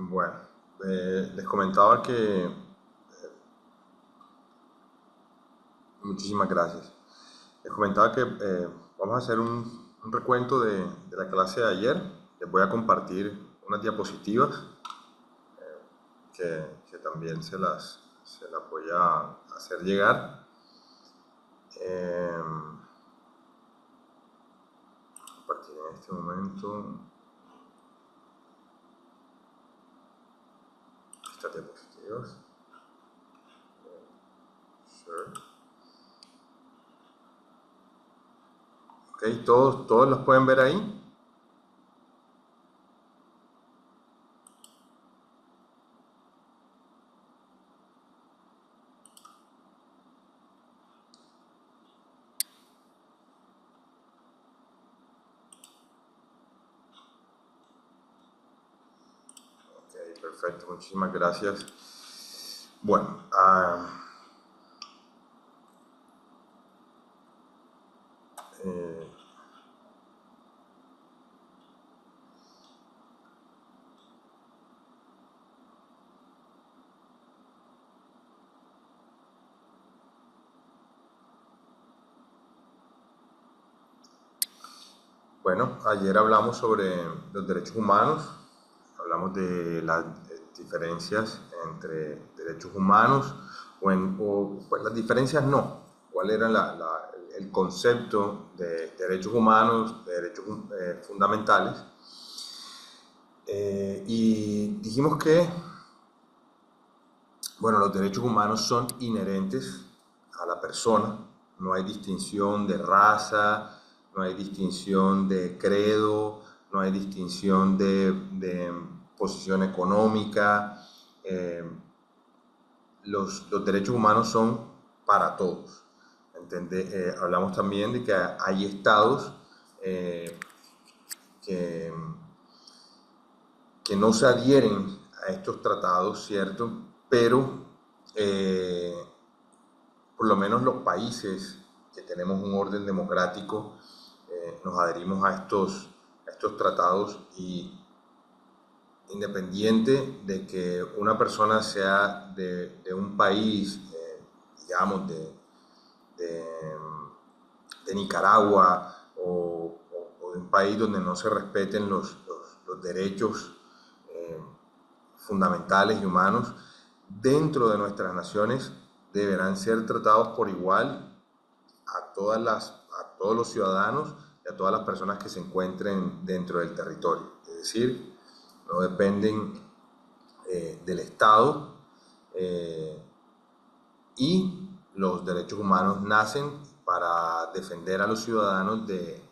Bueno, les comentaba que muchísimas gracias. Les comentaba que vamos a hacer un recuento de la clase de ayer. Les voy a compartir unas diapositivas que también se las voy a hacer llegar. Compartir en este momento estas diapositivas. Sure. Ok, todos los pueden ver ahí. Ok, perfecto, muchísimas gracias. Bueno, eh, bueno, ayer hablamos sobre los derechos humanos, hablamos de las diferencias entre derechos humanos pues las diferencias no, cuál era el concepto de derechos humanos, de derechos fundamentales. Y dijimos que, bueno, los derechos humanos son inherentes a la persona, no hay distinción de raza, no hay distinción de credo, no hay distinción de posición económica. eh, los derechos humanos son para todos. Hablamos también de que hay estados eh, que, que no se adhieren a estos tratados, ¿cierto? Pero eh, por lo menos los países que tenemos un orden democrático nos adherimos a estos tratados, y independiente de que una persona sea de un país, digamos, de, de Nicaragua o de un país donde no se respeten los derechos eh, fundamentales y humanos, dentro de nuestras naciones deberán ser tratados por igual a todos los ciudadanos y a todas las personas que se encuentren dentro del territorio. Es decir, no dependen del Estado, eh, y los derechos humanos nacen para defender a los ciudadanos de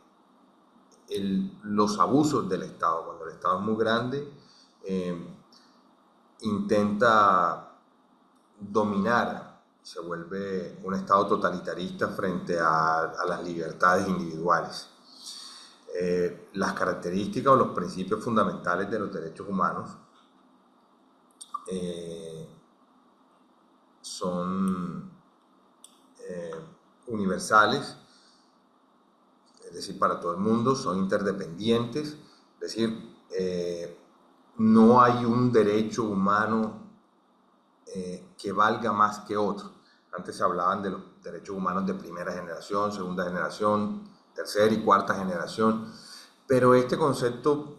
los abusos del Estado. Cuando el Estado es muy grande, eh, intenta dominar, se vuelve un Estado totalitarista frente a las libertades individuales. Las características o los principios fundamentales de los derechos humanos eh, son universales, es decir, para todo el mundo, son interdependientes, es decir, no hay un derecho humano que valga más que otro. Antes se hablaban de los derechos humanos de primera generación, segunda generación, tercera y cuarta generación, pero este concepto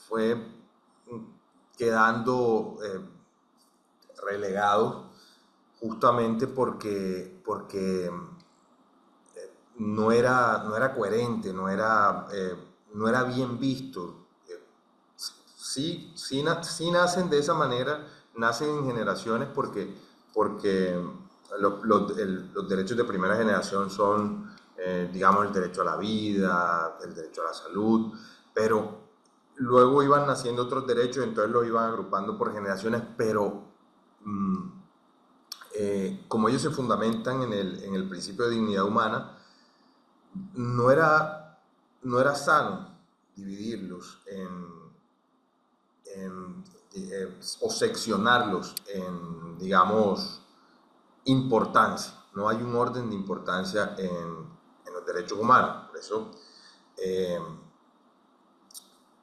fue quedando relegado justamente porque no era coherente, no era bien visto. Sí nacen de esa manera, nacen en generaciones porque los derechos de primera generación son, digamos, el derecho a la vida, el derecho a la salud, pero luego iban naciendo otros derechos, entonces los iban agrupando por generaciones, pero como ellos se fundamentan en el principio de dignidad humana, no era sano dividirlos o seccionarlos en, digamos, importancia. No hay un orden de importancia en los derechos humanos. Por eso,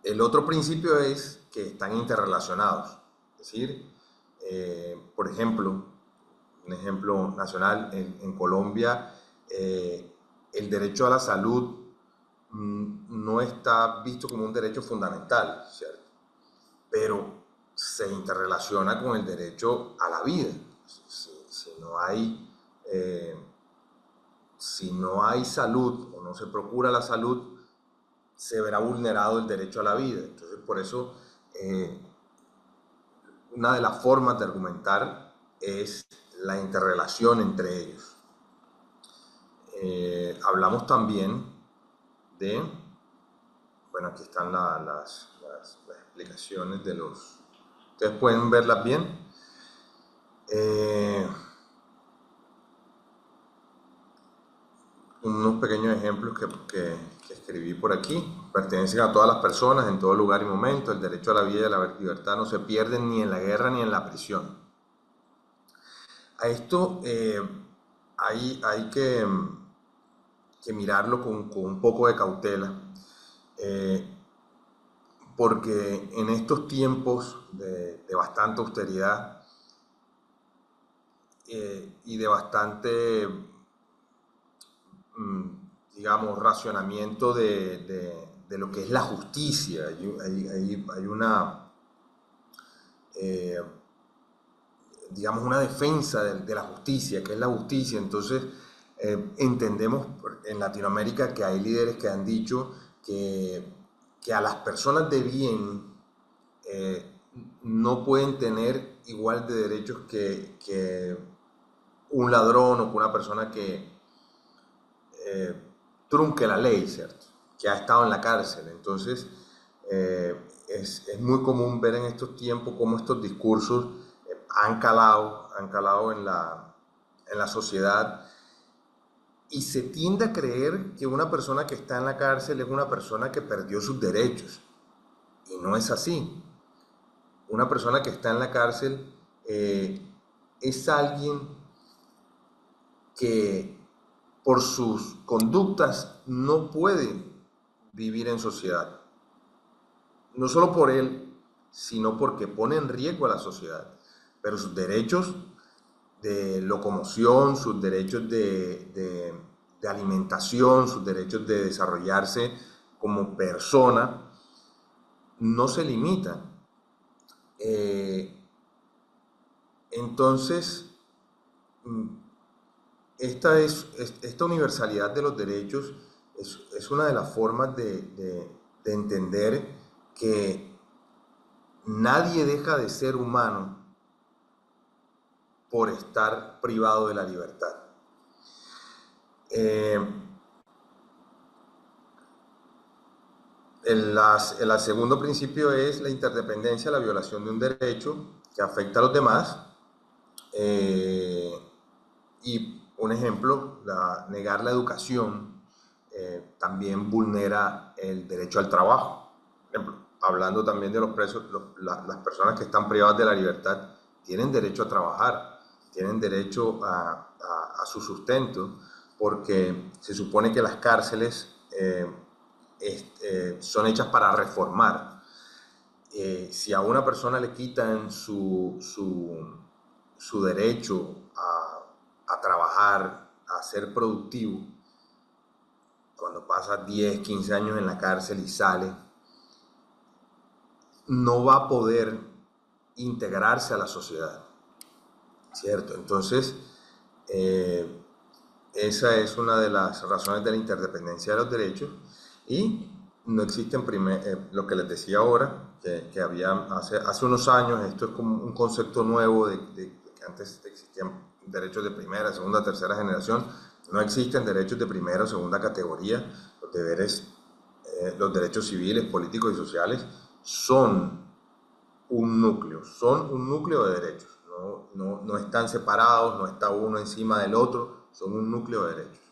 el otro principio es que están interrelacionados. Es decir, por ejemplo, un ejemplo nacional, en Colombia, el derecho a la salud no está visto como un derecho fundamental, ¿cierto? Pero se interrelaciona con el derecho a la vida. Si no hay, si no hay salud o no se procura la salud, se verá vulnerado el derecho a la vida. Entonces, por eso, una de las formas de argumentar es la interrelación entre ellos. Hablamos también de, bueno, aquí están las explicaciones de los, ustedes pueden verlas bien. Unos pequeños ejemplos que escribí por aquí. Pertenecen a todas las personas en todo lugar y momento. El derecho a la vida y a la libertad no se pierden ni en la guerra ni en la prisión. A esto hay que mirarlo con un poco de cautela, porque en estos tiempos de bastante austeridad y de bastante, digamos, racionamiento de lo que es la justicia, hay una, digamos, una defensa de la justicia, que es la justicia. Entonces, entendemos en Latinoamérica que hay líderes que han dicho que a las personas de bien no pueden tener igual de derechos que un ladrón o que una persona que trunque la ley, ¿cierto? Que ha estado en la cárcel. Entonces, es muy común ver en estos tiempos cómo estos discursos han calado en la sociedad, y se tiende a creer que una persona que está en la cárcel es una persona que perdió sus derechos, y no es así. Una persona que está en la cárcel es alguien que por sus conductas no puede vivir en sociedad. No solo por él, sino porque pone en riesgo a la sociedad. Pero sus derechos de locomoción, sus derechos de alimentación, sus derechos de desarrollarse como persona, no se limitan. Entonces, esta universalidad de los derechos es una de las formas de entender que nadie deja de ser humano por estar privado de la libertad. El segundo principio es la interdependencia, la violación de un derecho que afecta a los demás. Y un ejemplo, negar la educación también vulnera el derecho al trabajo. Por ejemplo, hablando también de los presos, las personas que están privadas de la libertad tienen derecho a trabajar, tienen derecho a su sustento, porque se supone que las cárceles son hechas para reformar. Si a una persona le quitan su derecho a trabajar, a ser productivo, cuando pasa 10, 15 años en la cárcel y sale, no va a poder integrarse a la sociedad, ¿cierto? Entonces, esa es una de las razones de la interdependencia de los derechos. Y no existen, lo que les decía ahora, que había hace unos años, esto es como un concepto nuevo de que antes existían derechos de primera, segunda, tercera generación. No existen derechos de primera o segunda categoría. Los derechos civiles, políticos y sociales son un núcleo de derechos. No están separados, no está uno encima del otro, son un núcleo de derechos.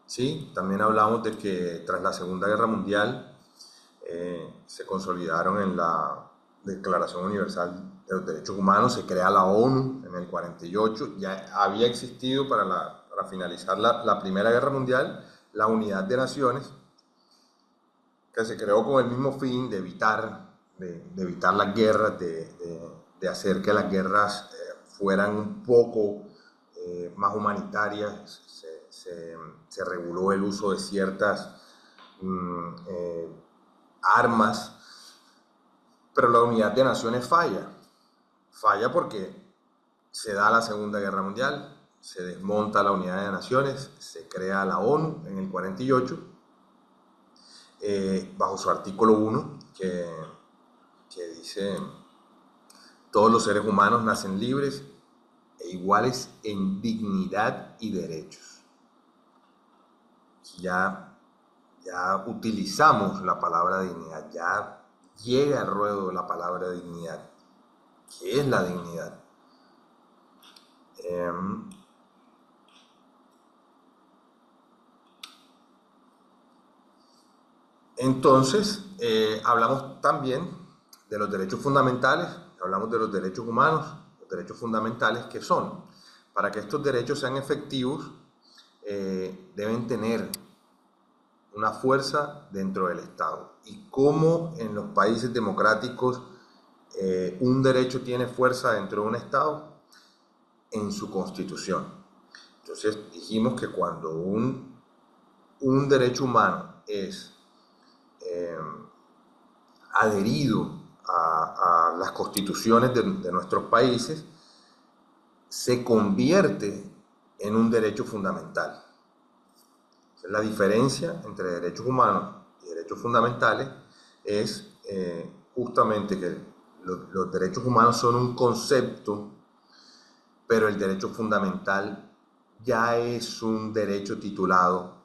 Sí, también hablamos de que tras la Segunda Guerra Mundial se consolidaron en la Declaración Universal de los Derechos Humanos, se crea la ONU en el 48, ya había existido para finalizar la Primera Guerra Mundial, la unidad de naciones, que se creó con el mismo fin de evitar las guerras, de hacer que las guerras fueran un poco más humanitarias. Se reguló el uso de ciertas armas, pero la unidad de naciones falla. Falla porque se da la Segunda Guerra Mundial, se desmonta la unidad de naciones, se crea la ONU en el 48, bajo su artículo 1, que dice: todos los seres humanos nacen libres e iguales en dignidad y derechos. Ya utilizamos la palabra dignidad, ya llega al ruedo la palabra dignidad. ¿Qué es la dignidad? Entonces, hablamos también de los derechos fundamentales, hablamos de los derechos humanos, los derechos fundamentales que son. Para que estos derechos sean efectivos, deben tener una fuerza dentro del Estado. Y cómo en los países democráticos un derecho tiene fuerza dentro de un Estado, en su constitución. Entonces dijimos que cuando un derecho humano es adherido a las constituciones de nuestros países, se convierte en un derecho fundamental. La diferencia entre derechos humanos y derechos fundamentales es justamente que los derechos humanos son un concepto, pero el derecho fundamental ya es un derecho tutelado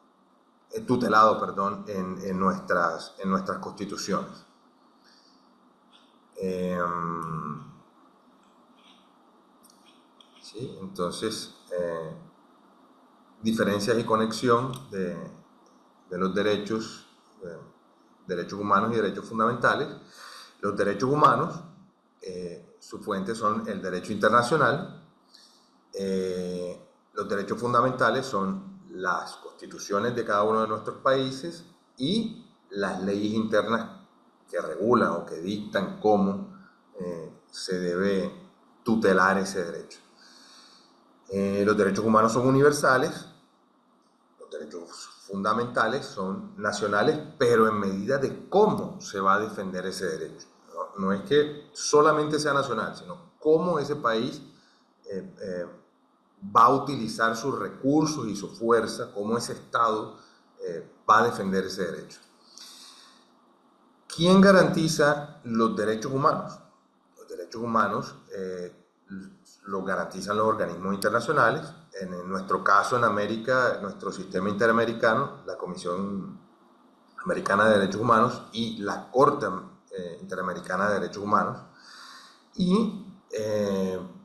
en nuestras constituciones. ¿Sí? Entonces, diferencias y conexión de los derechos humanos y derechos fundamentales. Los derechos humanos, sus fuentes son el derecho internacional. Los derechos fundamentales son las constituciones de cada uno de nuestros países y las leyes internas que regulan o que dictan cómo se debe tutelar ese derecho. Los derechos humanos son universales, los derechos fundamentales son nacionales, pero en medida de cómo se va a defender ese derecho. No es que solamente sea nacional, sino cómo ese país va a utilizar sus recursos y su fuerza, cómo ese Estado va a defender ese derecho. ¿Quién garantiza los derechos humanos? Los derechos humanos los garantizan los organismos internacionales. En nuestro caso, en América, nuestro sistema interamericano, la Comisión Americana de Derechos Humanos y la Corte Interamericana de Derechos Humanos. Y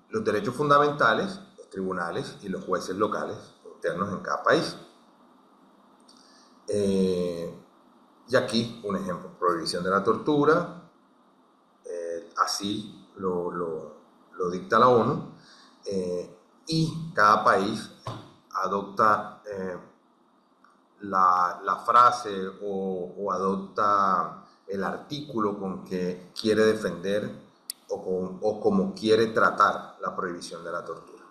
los derechos fundamentales, los tribunales y los jueces locales internos en cada país. Y aquí un ejemplo: prohibición de la tortura, así lo dicta la ONU, y cada país adopta la frase o adopta el artículo con que quiere defender o como quiere tratar la prohibición de la tortura.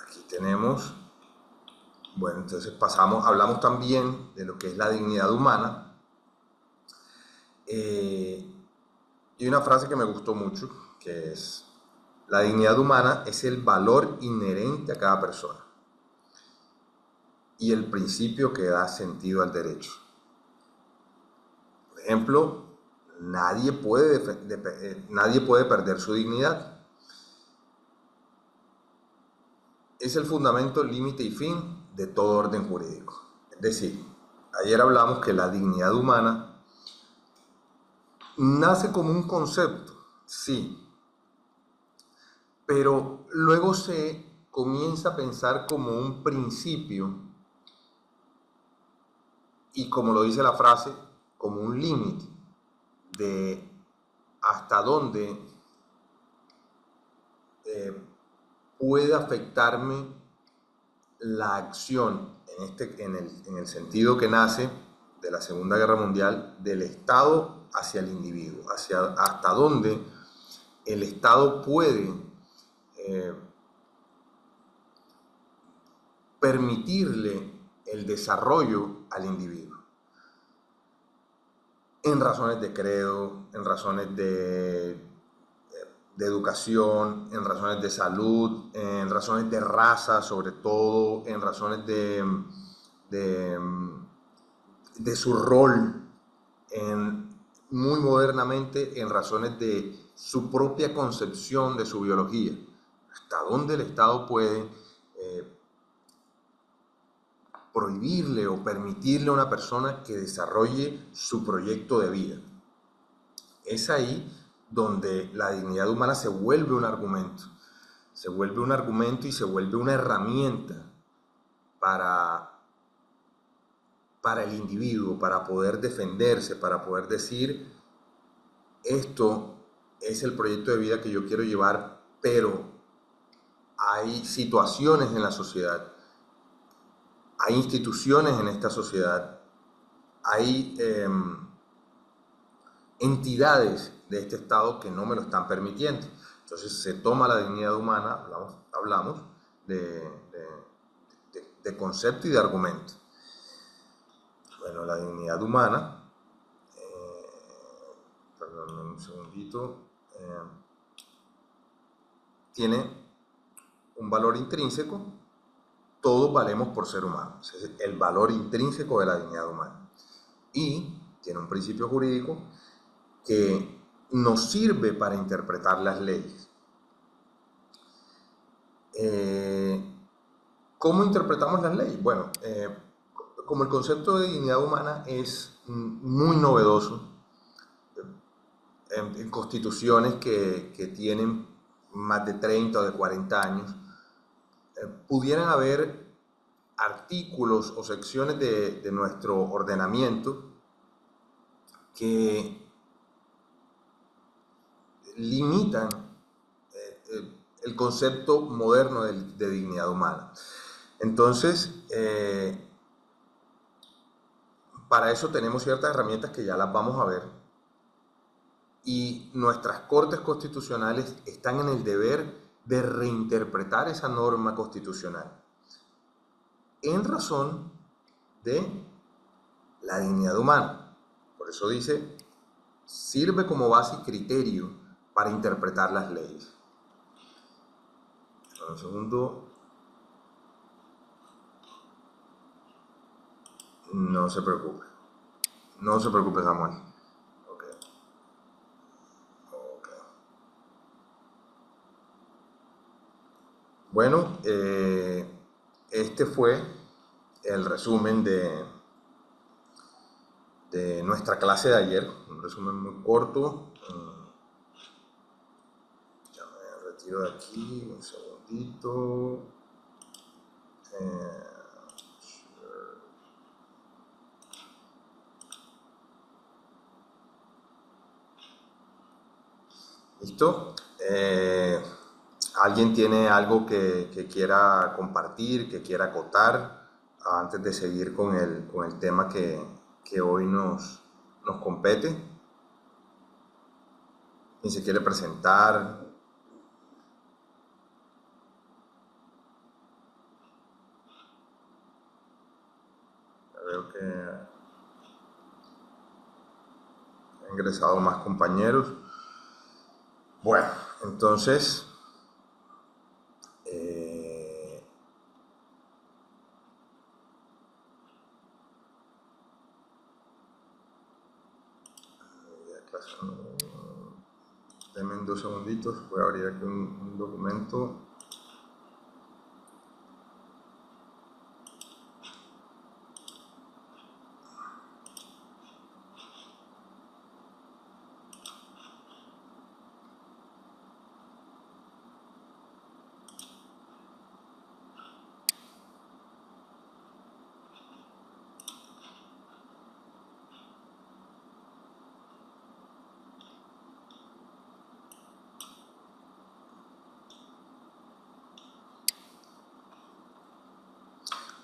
Aquí tenemos, bueno, entonces hablamos también de lo que es la dignidad humana. Y una frase que me gustó mucho, que es: la dignidad humana es el valor inherente a cada persona y el principio que da sentido al derecho. Por ejemplo, nadie puede perder su dignidad. Es el fundamento, límite y fin de todo orden jurídico. Es decir, ayer hablamos que la dignidad humana nace como un concepto, sí, pero luego se comienza a pensar como un principio y, como lo dice la frase, como un límite de hasta dónde puede afectarme la acción en el sentido que nace de la Segunda Guerra Mundial del Estado hacia el individuo, hasta dónde el Estado puede permitirle el desarrollo al individuo en razones de credo, en razones de educación, en razones de salud, en razones de raza, sobre todo, en razones de, de su rol, muy modernamente, en razones de su propia concepción de su biología. Hasta dónde el Estado puede prohibirle o permitirle a una persona que desarrolle su proyecto de vida. Es ahí donde la dignidad humana se vuelve un argumento. Se vuelve un argumento y se vuelve una herramienta para el individuo, para poder defenderse, para poder decir, esto es el proyecto de vida que yo quiero llevar, pero hay situaciones en la sociedad, hay instituciones en esta sociedad, hay entidades de este Estado que no me lo están permitiendo. Entonces se toma la dignidad humana, hablamos de concepto y de argumento. Bueno, la dignidad humana, perdón un segundito, tiene un valor intrínseco. Todos valemos por ser humanos. Ese es el valor intrínseco de la dignidad humana. Y tiene un principio jurídico que nos sirve para interpretar las leyes. ¿Cómo interpretamos las leyes? Bueno, como el concepto de dignidad humana es muy novedoso, en constituciones que tienen más de 30 o de 40 años, pudieran haber artículos o secciones de nuestro ordenamiento que limitan el concepto moderno de dignidad humana. Entonces, para eso tenemos ciertas herramientas que ya las vamos a ver, y nuestras cortes constitucionales están en el deber de reinterpretar esa norma constitucional en razón de la dignidad humana. Por eso dice, sirve como base y criterio para interpretar las leyes. Un segundo. No se preocupe. No se preocupe, Samuel. Okay. Bueno, este fue el resumen de nuestra clase de ayer. Un resumen muy corto. Ya me retiro de aquí un segundito. ¿Listo? ¿Alguien tiene algo que quiera compartir, que quiera acotar antes de seguir con el tema que hoy nos compete? ¿Quién se quiere presentar? Veo que han ingresado más compañeros. Bueno, entonces, denme 2 segunditos, voy a abrir aquí un documento.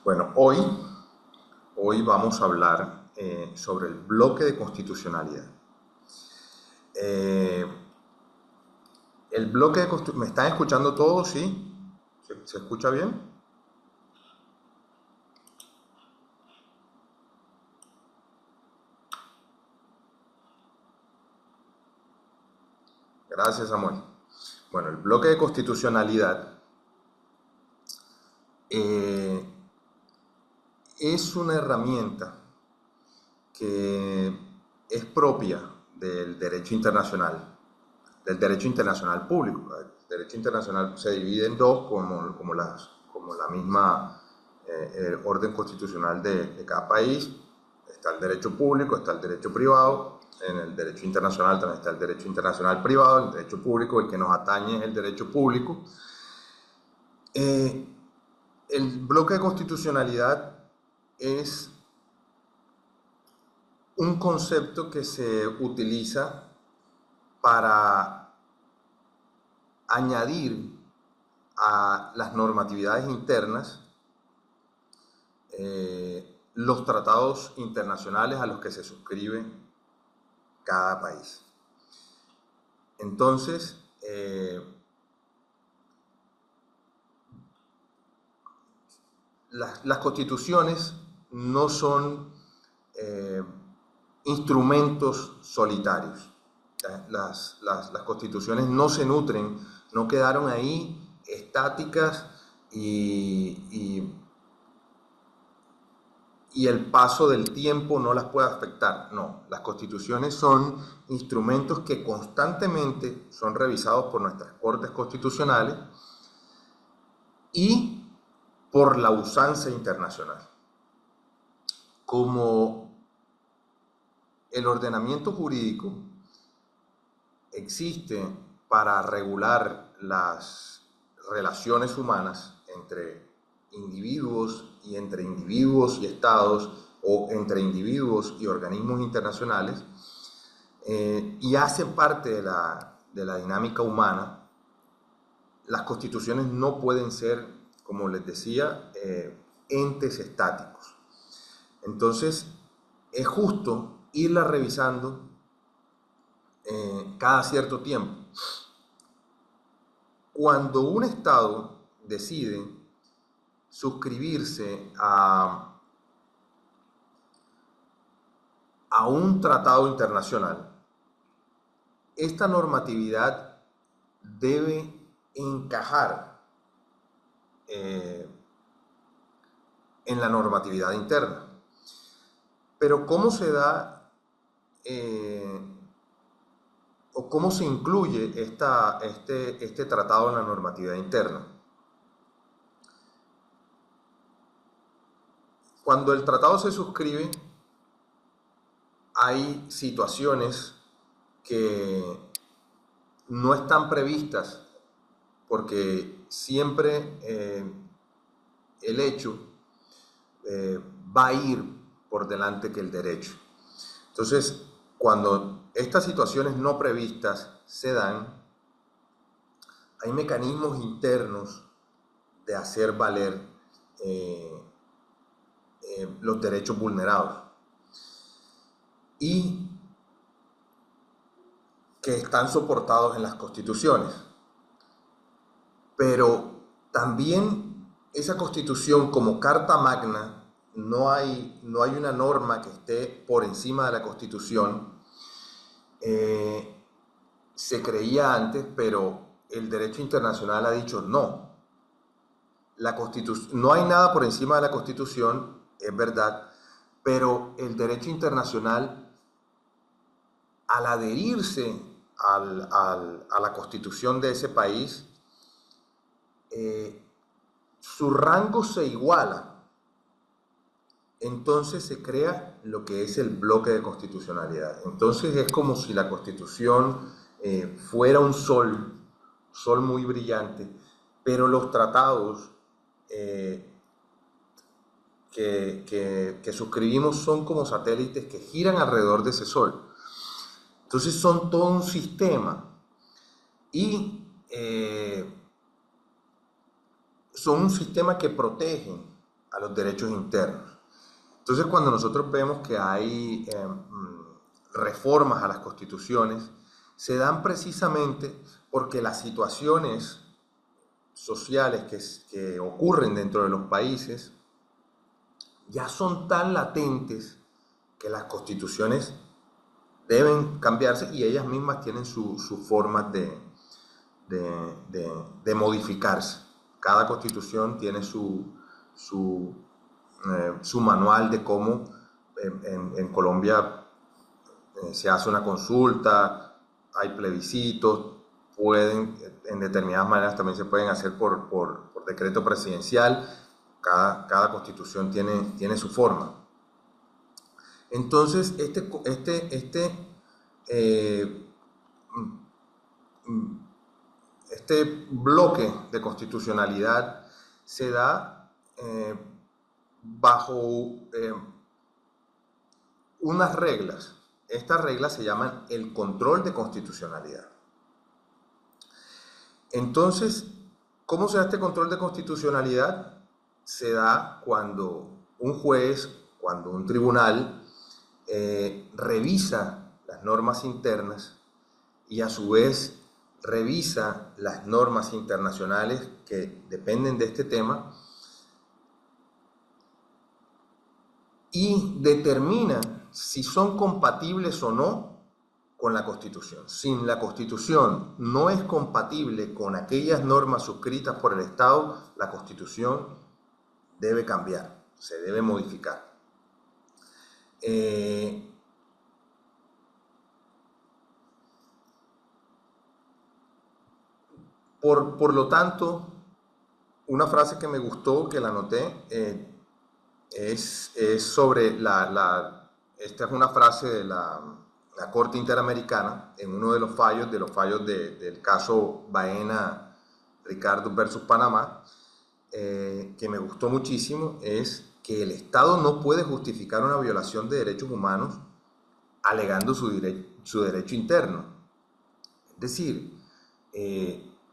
Bueno, hoy vamos a hablar sobre el bloque de constitucionalidad. Eh, el bloque de constitucionalidad, ¿me están escuchando todos? ¿Sí? ¿Se escucha bien? Gracias, Samuel. Bueno, el bloque de constitucionalidad eh, es una herramienta que es propia del derecho internacional público. El derecho internacional se divide en dos, como la misma orden constitucional de cada país. Está el derecho público, está el derecho privado. En el derecho internacional también está el derecho internacional privado, el derecho público, el que nos atañe es el derecho público. Eh, el bloque de constitucionalidad es un concepto que se utiliza para añadir a las normatividades internas los tratados internacionales a los que se suscribe cada país. Entonces, las constituciones no son instrumentos solitarios. Las constituciones no se nutren, no quedaron ahí estáticas y el paso del tiempo no las puede afectar. No, las constituciones son instrumentos que constantemente son revisados por nuestras cortes constitucionales y por la usanza internacional. Como el ordenamiento jurídico existe para regular las relaciones humanas entre individuos y entre individuos y estados o entre individuos y organismos internacionales y hace parte de la dinámica humana, las constituciones no pueden ser, como les decía, entes estáticos. Entonces, es justo irla revisando cada cierto tiempo. Cuando un Estado decide suscribirse a un tratado internacional, esta normatividad debe encajar en la normatividad interna. Pero ¿cómo se da o cómo se incluye este tratado en la normatividad interna? Cuando el tratado se suscribe, hay situaciones que no están previstas porque siempre el hecho va a ir por delante que el derecho. Entonces, cuando estas situaciones no previstas se dan, hay mecanismos internos de hacer valer los derechos vulnerados y que están soportados en las constituciones. Pero también esa constitución como carta magna, no hay una norma que esté por encima de la constitución. Se creía antes, pero el derecho internacional ha dicho no. No hay nada por encima de la constitución, es verdad, pero el derecho internacional, al adherirse a la constitución de ese país, su rango se iguala. Entonces se crea lo que es el bloque de constitucionalidad. Entonces es como si la constitución fuera un sol muy brillante, pero los tratados que suscribimos son como satélites que giran alrededor de ese sol. Entonces son todo un sistema y son un sistema que protegen a los derechos internos. Entonces, cuando nosotros vemos que hay reformas a las constituciones, se dan precisamente porque las situaciones sociales que ocurren dentro de los países ya son tan latentes que las constituciones deben cambiarse y ellas mismas tienen sus formas de modificarse. Cada constitución tiene su manual de cómo en Colombia se hace una consulta, hay plebiscitos, en determinadas maneras también se pueden hacer por decreto presidencial. Cada constitución tiene su forma. Entonces, este bloque de constitucionalidad se da bajo unas reglas. Estas reglas se llaman el control de constitucionalidad. Entonces, ¿cómo se da este control de constitucionalidad? Se da cuando un juez, cuando un tribunal revisa las normas internas y a su vez revisa las normas internacionales que dependen de este tema y determina si son compatibles o no con la Constitución. Si la Constitución no es compatible con aquellas normas suscritas por el Estado, la Constitución debe cambiar, se debe modificar. Por lo tanto, una frase que me gustó, que la anoté, es sobre esta es una frase de la Corte Interamericana en uno de los fallos del caso Baena Ricardo versus Panamá, que me gustó muchísimo, es que el Estado no puede justificar una violación de derechos humanos alegando su derecho interno. Es decir,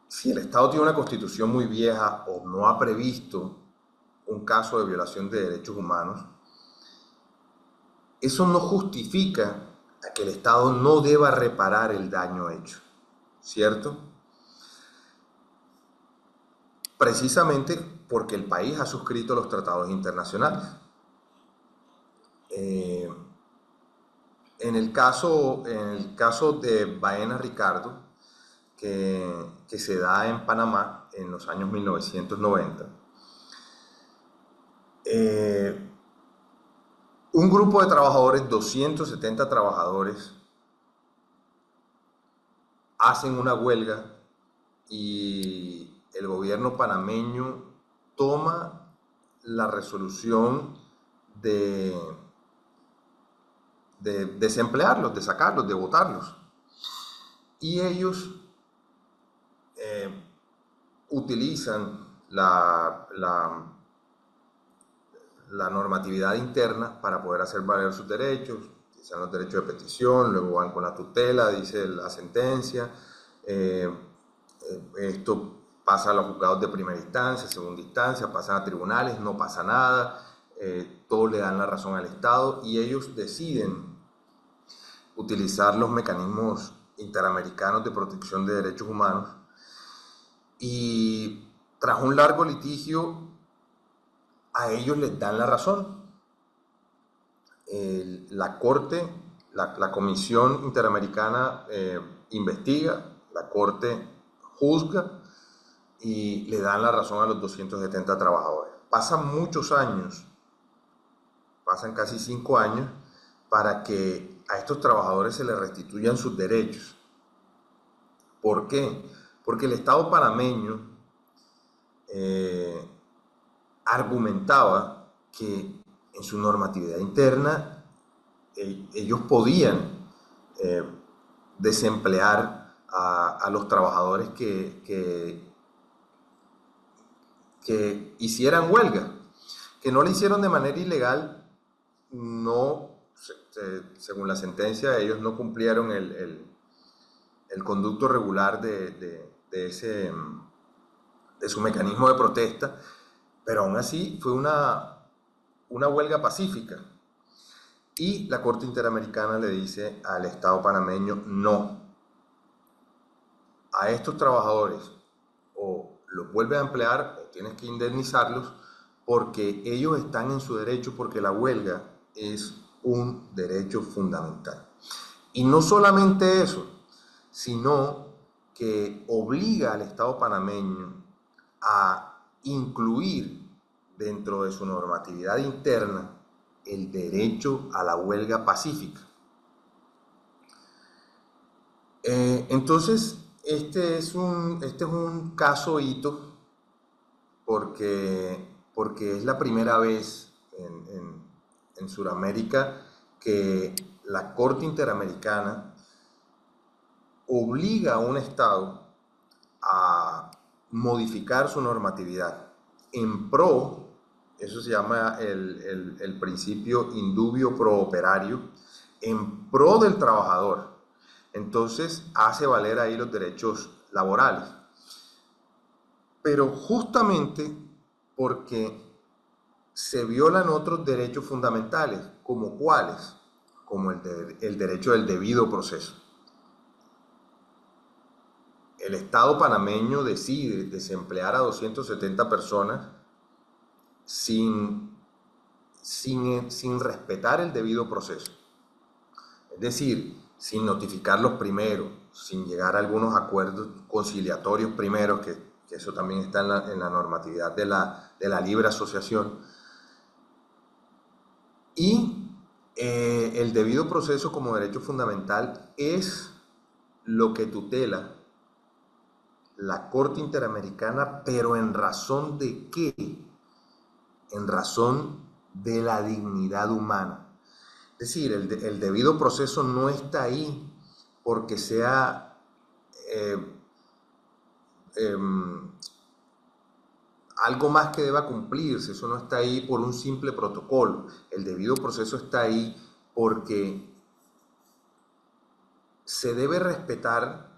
si el Estado tiene una constitución muy vieja o no ha previsto un caso de violación de derechos humanos, eso no justifica a que el Estado no deba reparar el daño hecho, ¿cierto? Precisamente porque el país ha suscrito los tratados internacionales. En el caso de Baena Ricardo, que se da en Panamá en los años 1990, un grupo de trabajadores, 270 trabajadores, hacen una huelga y el gobierno panameño toma la resolución de desemplearlos, de sacarlos, de votarlos. Y ellos utilizan la normatividad interna para poder hacer valer sus derechos, utilizan los derechos de petición, luego van con la tutela, dice la sentencia, esto pasa a los juzgados de primera instancia, segunda instancia, pasan a tribunales, no pasa nada, todos le dan la razón al Estado y ellos deciden utilizar los mecanismos interamericanos de protección de derechos humanos y tras un largo litigio a ellos les dan la razón. La Corte, la Comisión Interamericana investiga, la Corte juzga y le dan la razón a los 270 trabajadores. Pasan muchos años, pasan casi 5 años, para que a estos trabajadores se les restituyan sus derechos. ¿Por qué? Porque el Estado panameño argumentaba que en su normatividad interna ellos podían desemplear a los trabajadores que hicieran huelga, que no lo hicieron de manera ilegal, no, según la sentencia, ellos no cumplieron el conducto regular de su mecanismo de protesta, pero aún así fue una huelga pacífica. Y la Corte Interamericana le dice al Estado panameño, no, a estos trabajadores o los vuelves a emplear o tienes que indemnizarlos porque ellos están en su derecho, porque la huelga es un derecho fundamental. Y no solamente eso, sino que obliga al Estado panameño a incluir dentro de su normatividad interna el derecho a la huelga pacífica. Entonces, este es un caso hito porque es la primera vez en Sudamérica que la Corte Interamericana obliga a un Estado a modificar su normatividad en pro, eso se llama el principio indubio pro operario, en pro del trabajador. Entonces hace valer ahí los derechos laborales. Pero justamente porque se violan otros derechos fundamentales, como cuáles, como el derecho del debido proceso. El Estado panameño decide desemplear a 270 personas sin respetar el debido proceso. Es decir, sin notificarlos primero, sin llegar a algunos acuerdos conciliatorios primero, que eso también está en la normatividad de la libre asociación. Y el debido proceso como derecho fundamental es lo que tutela la Corte Interamericana, pero ¿en razón de qué? En razón de la dignidad humana. Es decir, el debido proceso no está ahí porque sea eh, eh, algo más que deba cumplirse, eso no está ahí por un simple protocolo. El debido proceso está ahí porque se debe respetar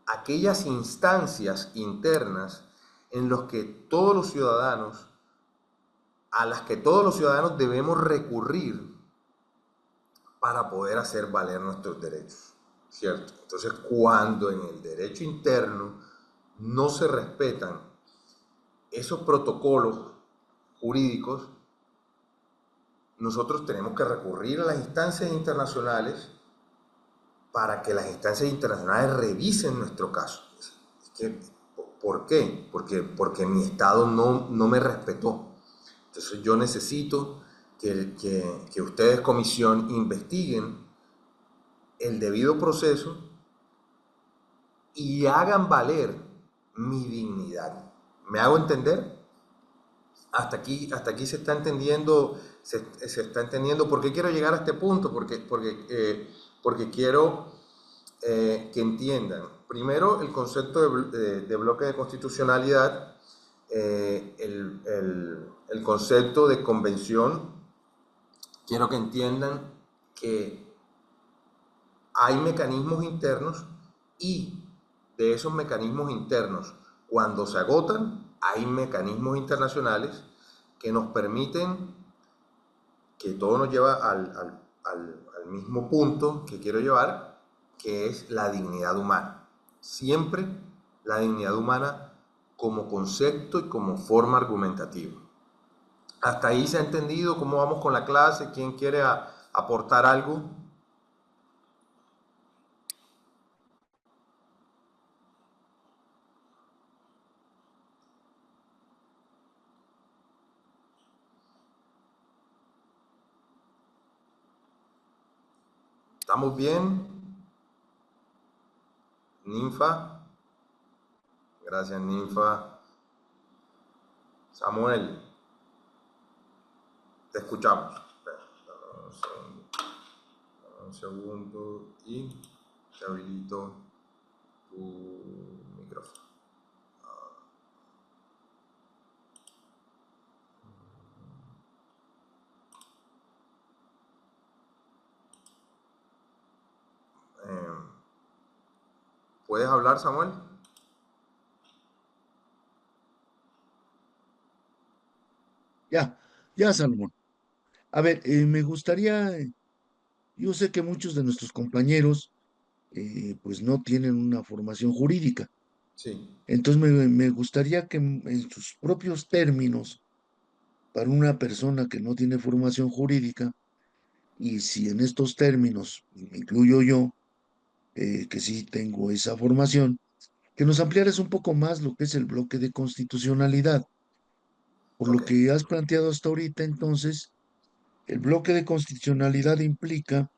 aquellas instancias internas en los que todos los ciudadanos, a las que todos los ciudadanos debemos recurrir para poder hacer valer nuestros derechos, ¿cierto? Entonces, cuando en el derecho interno no se respetan esos protocolos jurídicos, nosotros tenemos que recurrir a las instancias internacionales para que las instancias internacionales revisen nuestro caso. Es que, ¿por qué? Porque mi Estado no me respetó. Entonces yo necesito que ustedes, comisión, investiguen el debido proceso y hagan valer mi dignidad. ¿Me hago entender? Hasta aquí se está entendiendo, se está entendiendo por qué quiero llegar a este punto, porque quiero que entiendan. Primero, el concepto de bloque de constitucionalidad, el concepto de convención. Quiero que entiendan que hay mecanismos internos y de esos mecanismos internos, cuando se agotan, hay mecanismos internacionales que nos permiten, que todo nos lleva al mismo punto que quiero llevar, que es la dignidad humana. Siempre la dignidad humana como concepto y como forma argumentativa. Hasta ahí se ha entendido cómo vamos con la clase. ¿Quién quiere aportar algo? ¿Estamos bien? Ninfa. Gracias, Ninfa. Samuel, te escuchamos. Espera, un segundo y te habilito tu micrófono. Eh, ¿Puedes hablar, Samuel? Ya, ya, Salomón. A ver, me gustaría, yo sé que muchos de nuestros compañeros pues no tienen una formación jurídica. Sí, Entonces me gustaría que en sus propios términos, para una persona que no tiene formación jurídica, y si en estos términos me incluyo yo, que sí tengo esa formación, que nos ampliaras un poco más lo que es el bloque de constitucionalidad. Por ok, lo que has planteado hasta ahorita, entonces, el bloque de constitucionalidad implica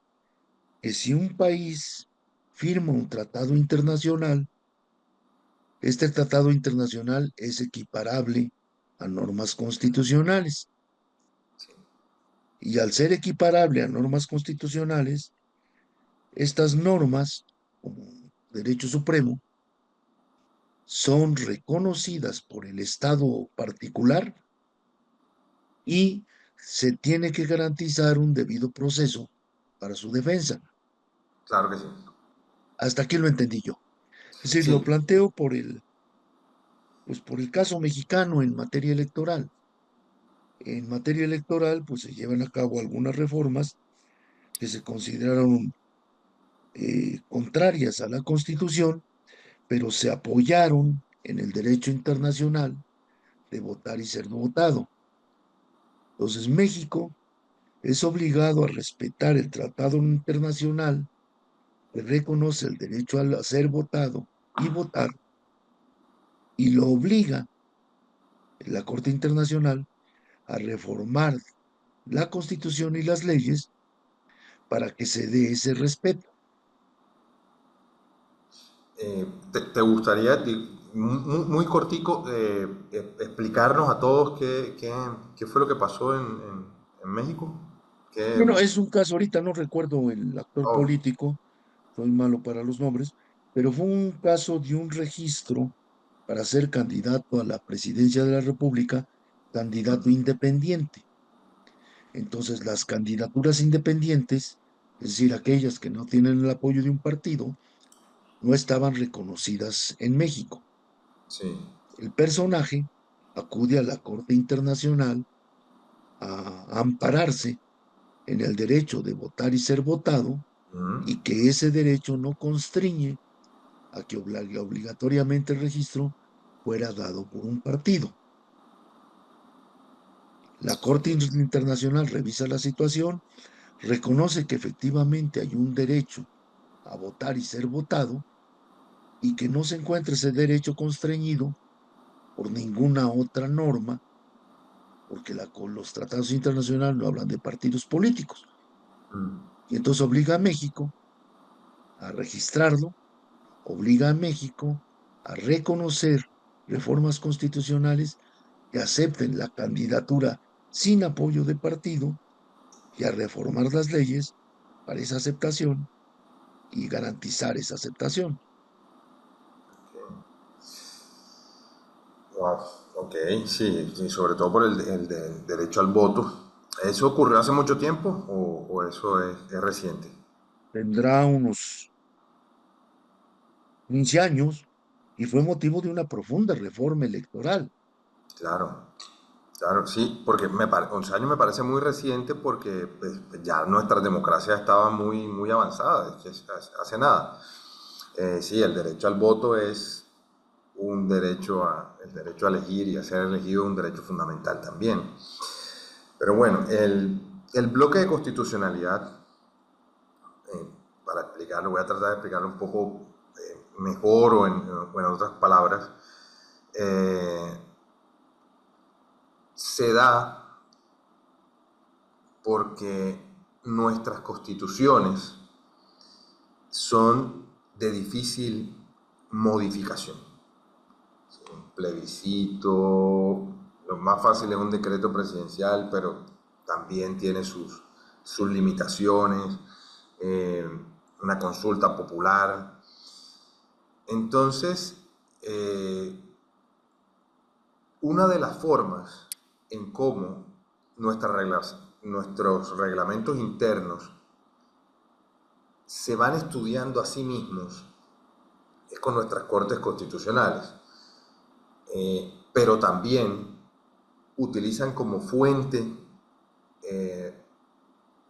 que si un país firma un tratado internacional, este tratado internacional es equiparable a normas constitucionales. sí, Y al ser equiparable a normas constitucionales, estas normas, como derecho supremo, son reconocidas por el Estado particular y se tiene que garantizar un debido proceso para su defensa. claro que sí. Hasta aquí lo entendí yo. Es decir, lo Sí, planteo pues por el caso mexicano en materia electoral. En materia electoral, pues se llevan a cabo algunas reformas que se consideraron contrarias a la Constitución, pero se apoyaron en el derecho internacional de votar y ser votado. Entonces, México es obligado a respetar el tratado internacional que reconoce el derecho a ser votado y votar y lo obliga la Corte Internacional a reformar la Constitución y las leyes para que se dé ese respeto. ¿te gustaría, muy cortico, explicarnos a todos qué fue lo que pasó en México? ¿Qué, Bueno, es un caso, ahorita no recuerdo el actor oh, político, soy malo para los nombres, pero fue un caso de un registro para ser candidato a la presidencia de la República, candidato independiente. Entonces, las candidaturas independientes, es decir, aquellas que no tienen el apoyo de un partido, no estaban reconocidas en México. sí, El personaje acude a la Corte Internacional a ampararse en el derecho de votar y ser votado mm, y que ese derecho no constriñe a que obligatoriamente el registro fuera dado por un partido. La Corte ok, Internacional revisa la situación, reconoce que efectivamente hay un derecho a votar y ser votado y que no se encuentra ese derecho constreñido por ninguna otra norma, porque los tratados internacionales no hablan de partidos políticos. mm, Y entonces obliga a México a registrarlo, obliga a México a reconocer reformas constitucionales que acepten la candidatura sin apoyo de partido y a reformar las leyes para esa aceptación y garantizar esa aceptación. ok. Wow, ok, sí, sí, sobre todo por derecho al voto. ¿Eso ocurrió hace mucho tiempo o eso es reciente? Tendrá unos 15 años y fue motivo de una profunda reforma electoral. Claro, claro, sí, porque 11 años me parece muy reciente porque pues, ya nuestra democracia estaba muy avanzada, es que hace nada. Sí, el derecho al voto es el derecho a elegir y a ser elegido es un derecho fundamental también. Pero bueno, el bloque de constitucionalidad, para explicarlo, voy a tratar de explicarlo un poco mejor o en otras palabras, eh, se da porque nuestras constituciones son de difícil modificación. ¿Sí? Un plebiscito, lo más fácil es un decreto presidencial, pero también tiene sus limitaciones, eh, una consulta popular. Entonces, una de las formas en cómo nuestros reglamentos internos se van estudiando a sí mismos es con nuestras cortes constitucionales. Pero también utilizan como fuente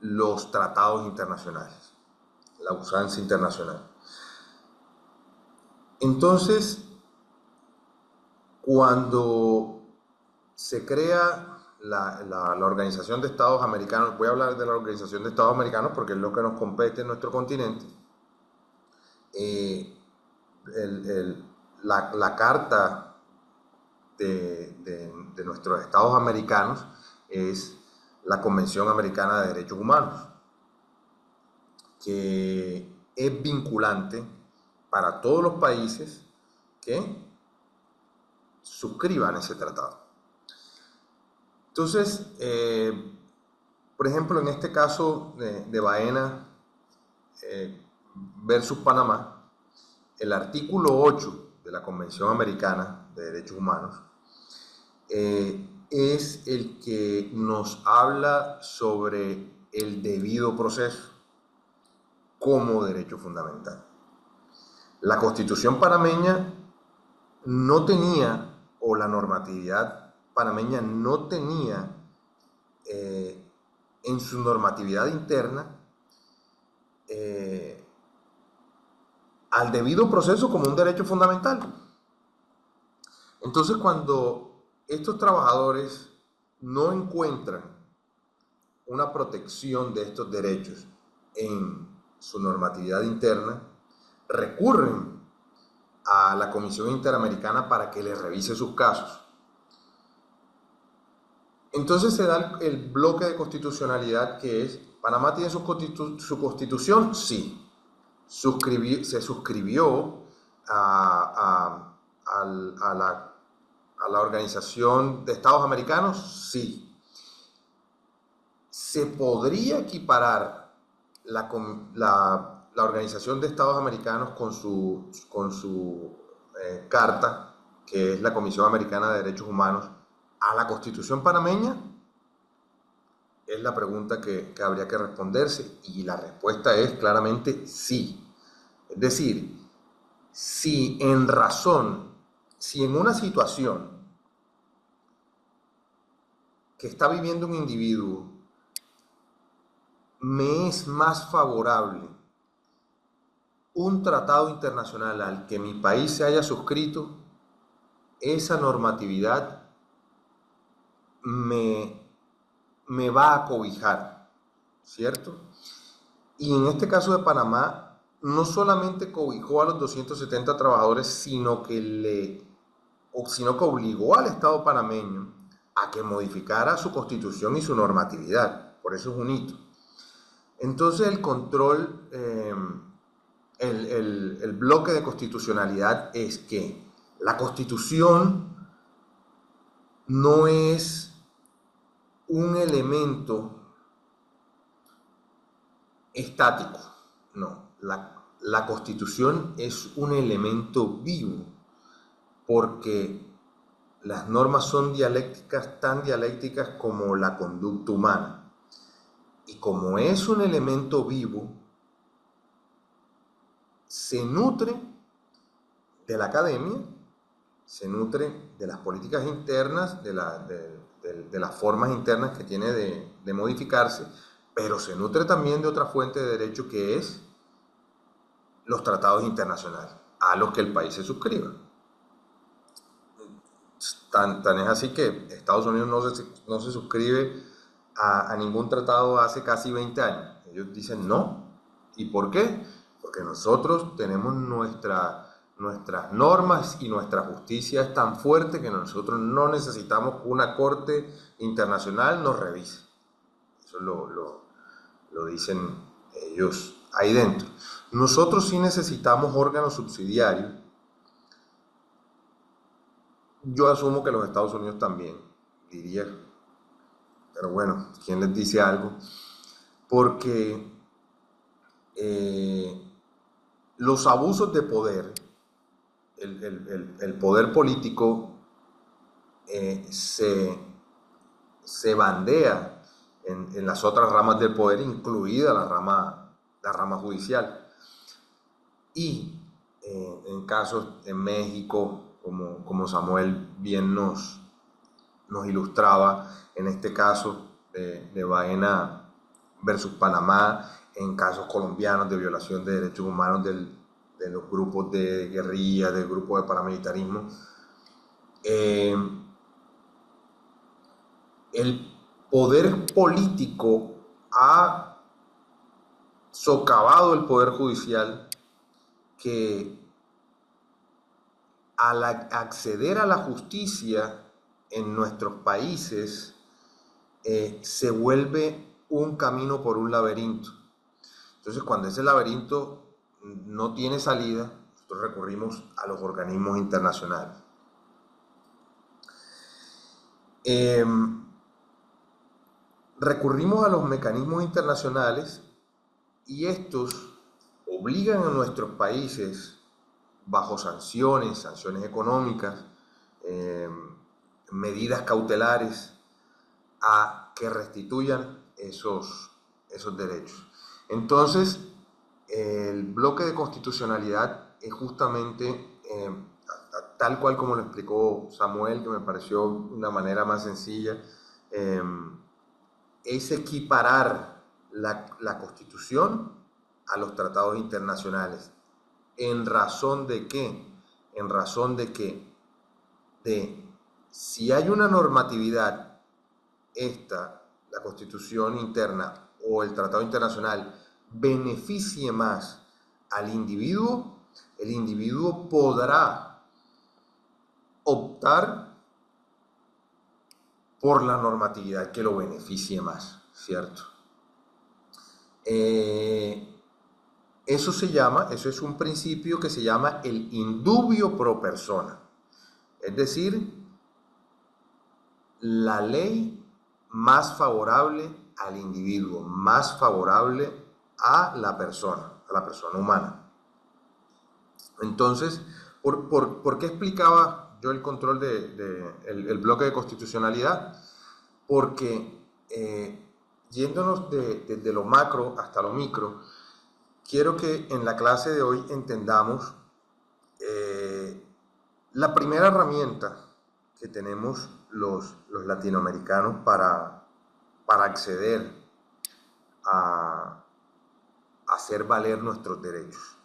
los tratados internacionales, la usanza internacional. Entonces, cuando se crea la Organización de Estados Americanos, voy a hablar de la Organización de Estados Americanos porque es lo que nos compete en nuestro continente, la carta de nuestros estados americanos es la Convención Americana de Derechos Humanos, que es vinculante para todos los países que suscriban ese tratado. Entonces, por ejemplo, en este caso de Baena versus Panamá, el artículo 8 de la Convención Americana de Derechos Humanos es el que nos habla sobre el debido proceso como derecho fundamental. La Constitución panameña no tenía, o la normatividad panameña no tenía en su normatividad interna al debido proceso como un derecho fundamental. Entonces, cuando estos trabajadores no encuentran una protección de estos derechos en su normatividad interna, recurren a la Comisión Interamericana para que les revise sus casos. Entonces se da el bloque de constitucionalidad, que es: ¿Panamá tiene su constitución? Sí. Se suscribió a la Organización de Estados Americanos, sí. ¿Se podría equiparar la Organización de Estados Americanos con su carta, que es la Comisión Americana de Derechos Humanos, a la Constitución panameña? Es la pregunta que habría que responderse, y la respuesta es claramente sí. Es decir, si en una situación que está viviendo un individuo me es más favorable un tratado internacional al que mi país se haya suscrito, esa normatividad me va a cobijar, ¿cierto? Y en este caso de Panamá, no solamente cobijó a los 270 trabajadores, sino que obligó al Estado panameño a que modificara su constitución y su normatividad. Por eso es un hito. Entonces el control, el bloque de constitucionalidad es que la Constitución no es un elemento estático, no. La Constitución es un elemento vivo, porque las normas son dialécticas, tan dialécticas como la conducta humana. Y como es un elemento vivo, se nutre de la academia, se nutre de las políticas internas, de las formas internas que tiene de modificarse, pero se nutre también de otra fuente de derecho, que es los tratados internacionales a los que el país se suscriba. Tan es así que Estados Unidos no se suscribe a ningún tratado hace casi 20 años. Ellos dicen no. ¿Y por qué? Porque nosotros tenemos nuestras normas, y nuestra justicia es tan fuerte que nosotros no necesitamos que una corte internacional nos revise. Eso lo dicen ellos ahí dentro. Nosotros sí necesitamos órganos subsidiarios. Yo asumo que los Estados Unidos también, diría. Pero bueno, ¿quién les dice algo? Porque los abusos de poder, el poder político se bandea en las otras ramas del poder, incluida la rama judicial. Y en casos en México, como Samuel bien nos nos ilustraba en este caso de Baena versus Panamá, en casos colombianos de violación de derechos humanos de los grupos de guerrilla, del grupo de paramilitarismo. El poder político ha socavado el poder judicial, que al acceder a la justicia en nuestros países se vuelve un camino por un laberinto. Entonces, cuando ese laberinto no tiene salida, nosotros recurrimos a los organismos internacionales. Recurrimos a los mecanismos internacionales y estos obligan a nuestros países, bajo sanciones económicas, medidas cautelares, a que restituyan esos derechos. Entonces, el bloque de constitucionalidad es justamente, tal cual como lo explicó Samuel, que me pareció una manera más sencilla, es equiparar la Constitución a los tratados internacionales. ¿En razón de qué? En razón de que si hay una normatividad, la Constitución interna o el tratado internacional, beneficie más al individuo, el individuo podrá optar por la normatividad que lo beneficie más, ¿cierto? Eso es un principio que se llama el indubio pro persona. Es decir, la ley más favorable al individuo, más favorable a la persona humana. Entonces, ¿por qué explicaba yo el control el bloque de constitucionalidad? Porque yéndonos desde lo macro hasta lo micro, quiero que en la clase de hoy entendamos la primera herramienta que tenemos los latinoamericanos para acceder a hacer valer nuestros derechos.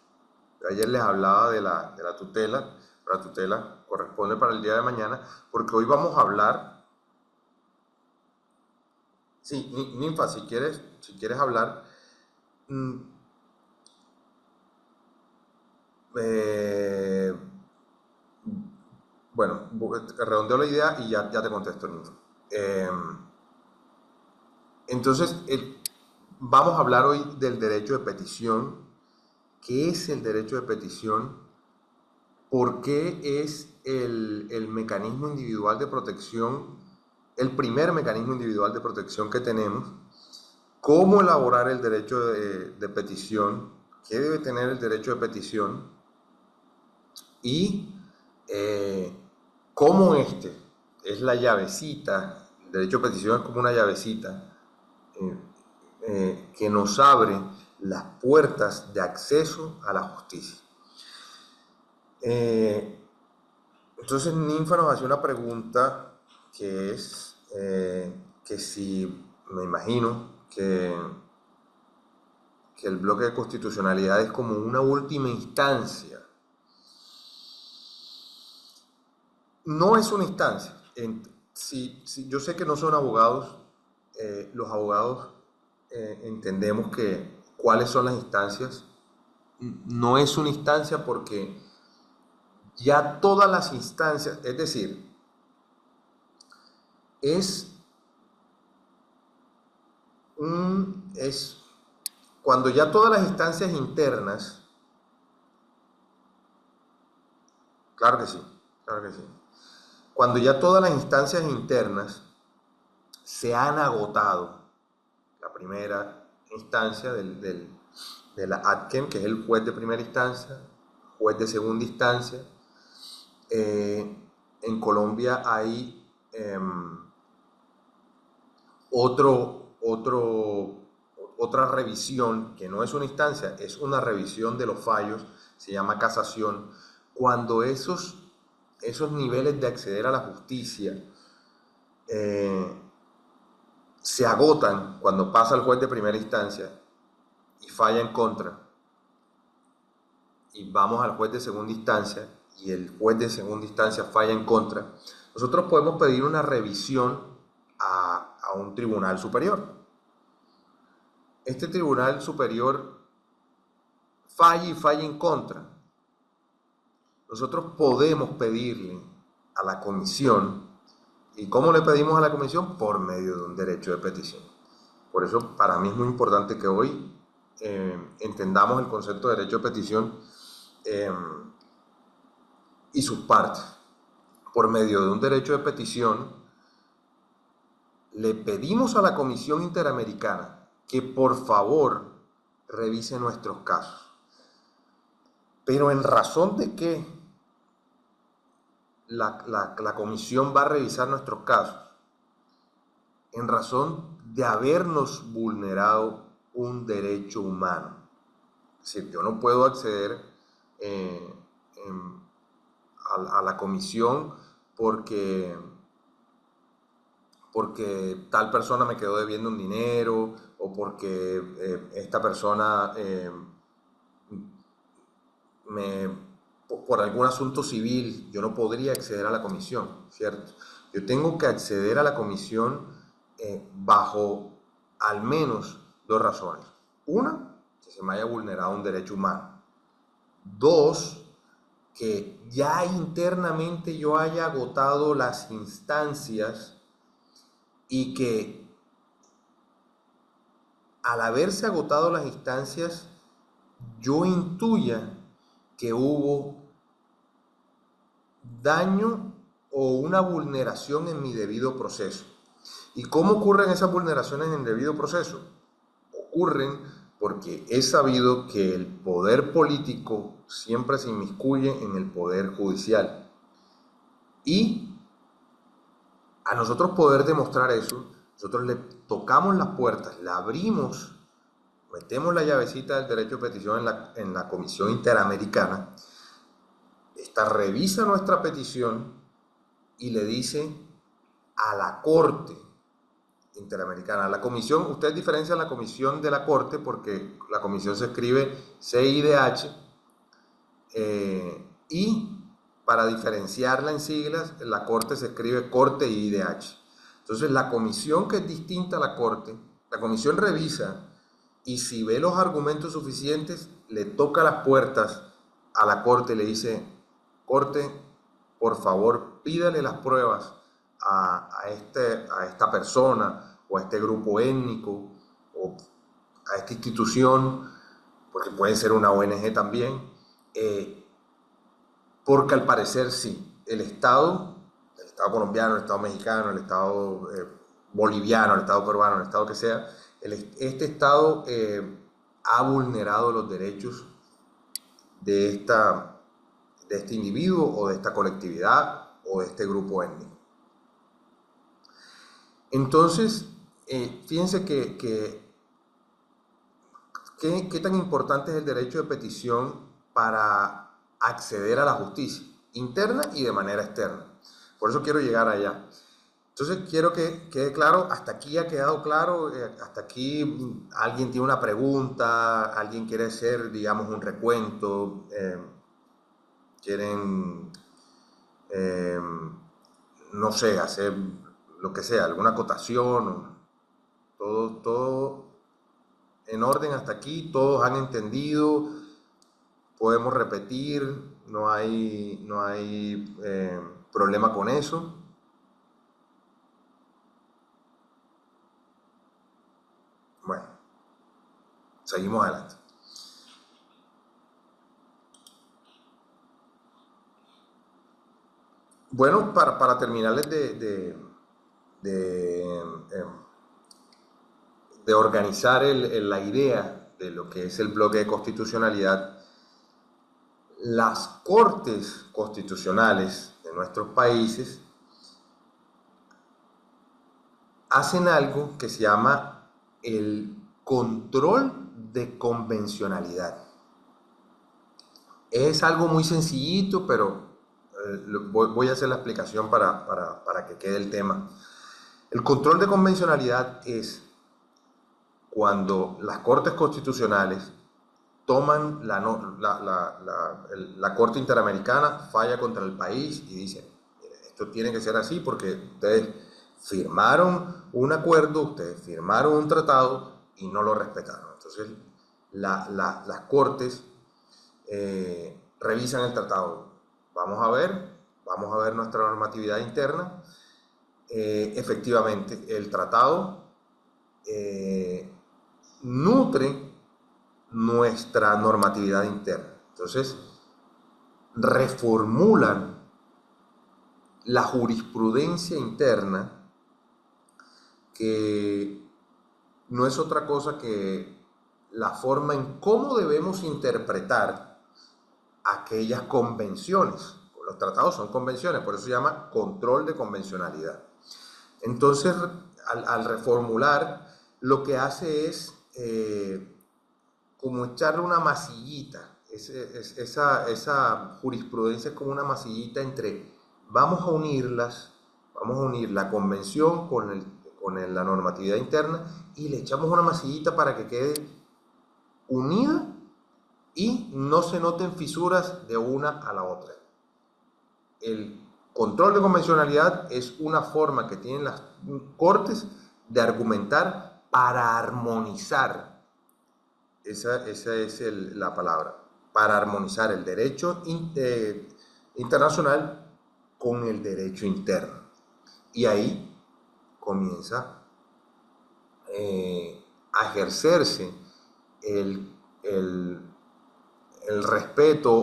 Ayer les hablaba de la tutela, pero la tutela corresponde para el día de mañana, porque hoy vamos a hablar. Sí, Ninfa, si quieres hablar, bueno, redondeo la idea y ya te contesto, Ninfa. Entonces, vamos a hablar hoy del derecho de petición. ¿Qué es el derecho de petición? ¿Por qué es el mecanismo individual de protección, el primer mecanismo individual de protección que tenemos? ¿Cómo elaborar el derecho de petición? ¿Qué debe tener el derecho de petición? Y cómo es la llavecita, el derecho de petición es como una llavecita que nos abre las puertas de acceso a la justicia. Entonces Ninfa nos hace una pregunta que es que si me imagino que el bloque de constitucionalidad es como una última instancia. No es una instancia. Yo sé que no son abogados. Los abogados entendemos cuáles son las instancias. No es una instancia porque ya todas las instancias, es decir, cuando ya todas las instancias internas, claro que sí, cuando ya todas las instancias internas se han agotado, la primera instancia de la ADCEM, que es el juez de primera instancia, juez de segunda instancia. En Colombia hay otra revisión, que no es una instancia, es una revisión de los fallos, se llama casación, cuando esos niveles de acceder a la justicia eh, se agotan cuando pasa el juez de primera instancia y falla en contra, y vamos al juez de segunda instancia y el juez de segunda instancia falla en contra, nosotros podemos pedir una revisión a un tribunal superior. Este tribunal superior falla y falla en contra. Nosotros podemos pedirle a la comisión. ¿Y cómo le pedimos a la comisión? Por medio de un derecho de petición. Por eso para mí es muy importante que hoy entendamos el concepto de derecho de petición eh, y sus partes. Por medio de un derecho de petición, le pedimos a la Comisión Interamericana que por favor revise nuestros casos. Pero en razón de que la comisión va a revisar nuestros casos, en razón de habernos vulnerado un derecho humano. Es decir, yo no puedo acceder eh, a la comisión porque, porque tal persona me quedó debiendo un dinero o porque esta persona por algún asunto civil, yo no podría acceder a la comisión, ¿cierto? Yo tengo que acceder a la comisión bajo al menos dos razones. Una, que se me haya vulnerado un derecho humano. Dos, que ya internamente yo haya agotado las instancias y que al haberse agotado las instancias, yo intuya que hubo daño o una vulneración en mi debido proceso. ¿Y cómo ocurren esas vulneraciones en el debido proceso? Ocurren porque he sabido que el poder político siempre se inmiscuye en el poder judicial. Y a nosotros poder demostrar eso, nosotros le tocamos las puertas, la abrimos, metemos la llavecita del derecho de petición en la Comisión Interamericana. Esta revisa nuestra petición y le dice a la Corte Interamericana. La comisión, ustedes diferencian la comisión de la Corte porque la comisión se escribe CIDH y para diferenciarla en siglas, la Corte se escribe Corte IDH. Entonces la comisión que es distinta a la Corte, la comisión revisa y si ve los argumentos suficientes, le toca las puertas a la Corte y le dice, Corte, por favor, pídale las pruebas a esta persona o a este grupo étnico o a esta institución, porque puede ser una ONG también, porque al parecer sí, el Estado colombiano, el Estado mexicano, el Estado boliviano, el Estado peruano, el Estado que sea, este Estado ha vulnerado los derechos de, de este individuo o de esta colectividad o de este grupo étnico. Entonces, fíjense qué tan importante es el derecho de petición para acceder a la justicia, interna y de manera externa. Por eso quiero llegar allá. Entonces, quiero que quede claro, hasta aquí ha quedado claro, hasta aquí alguien tiene una pregunta, alguien quiere hacer, digamos, un recuento, quieren, eh, no sé, hacer lo que sea, alguna acotación, todo en orden hasta aquí, todos han entendido, podemos repetir, no hay problema con eso. Bueno, seguimos adelante. Bueno, para terminarles de organizar la idea de lo que es el bloque de constitucionalidad, las cortes constitucionales de nuestros países hacen algo que se llama el control de convencionalidad. Es algo muy sencillito, pero voy a hacer la explicación para que quede el tema. El control de convencionalidad es cuando las cortes constitucionales toman la Corte Interamericana, falla contra el país y dice, esto tiene que ser así porque ustedes firmaron un acuerdo, ustedes firmaron un tratado y no lo respetaron. Entonces, las cortes revisan el tratado. Vamos a ver nuestra normatividad interna. Efectivamente, el tratado eh, nutre nuestra normatividad interna. Entonces, reformulan la jurisprudencia interna, que no es otra cosa que la forma en cómo debemos interpretar aquellas convenciones. Los tratados son convenciones, por eso se llama control de convencionalidad. Entonces, al reformular, lo que hace es como echarle una masillita. Esa jurisprudencia es como una masillita entre, vamos a unirlas, vamos a unir la convención con la normatividad interna y le echamos una masillita para que quede unida y no se noten fisuras de una a la otra. El control de convencionalidad es una forma que tienen las cortes de argumentar para armonizar. Esa es la palabra, para armonizar el derecho internacional con el derecho interno. Y ahí comienza a ejercerse el, el, el respeto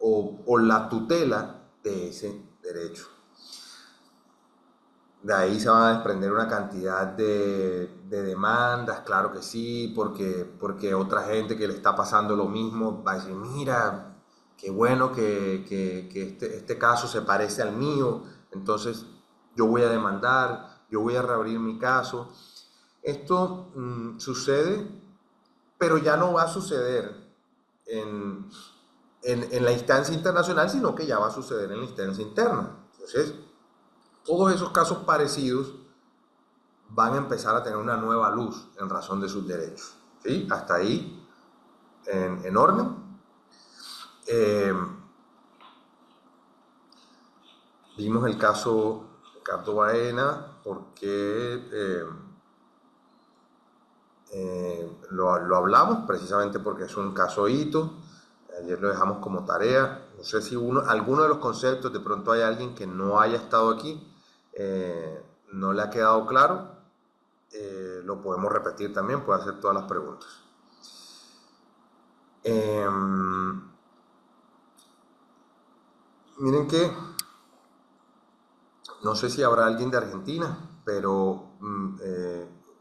o la tutela de ese derecho. De ahí se van a desprender una cantidad de demandas, claro que sí, porque otra gente que le está pasando lo mismo va a decir, mira, qué bueno que este caso se parece al mío, entonces yo voy a demandar, yo voy a reabrir mi caso. Esto sucede, pero ya no va a suceder en, en la instancia internacional, sino que ya va a suceder en la instancia interna. Entonces, todos esos casos parecidos van a empezar a tener una nueva luz en razón de sus derechos. ¿Sí? Hasta ahí, en orden. Eh, Vimos el caso Ricardo Baena, porque lo hablamos precisamente porque es un caso hito. Ayer lo dejamos como tarea. No sé si alguno de los conceptos, de pronto hay alguien que no haya estado aquí, no le ha quedado claro. Lo podemos repetir también, puede hacer todas las preguntas. Miren que no sé si habrá alguien de Argentina, pero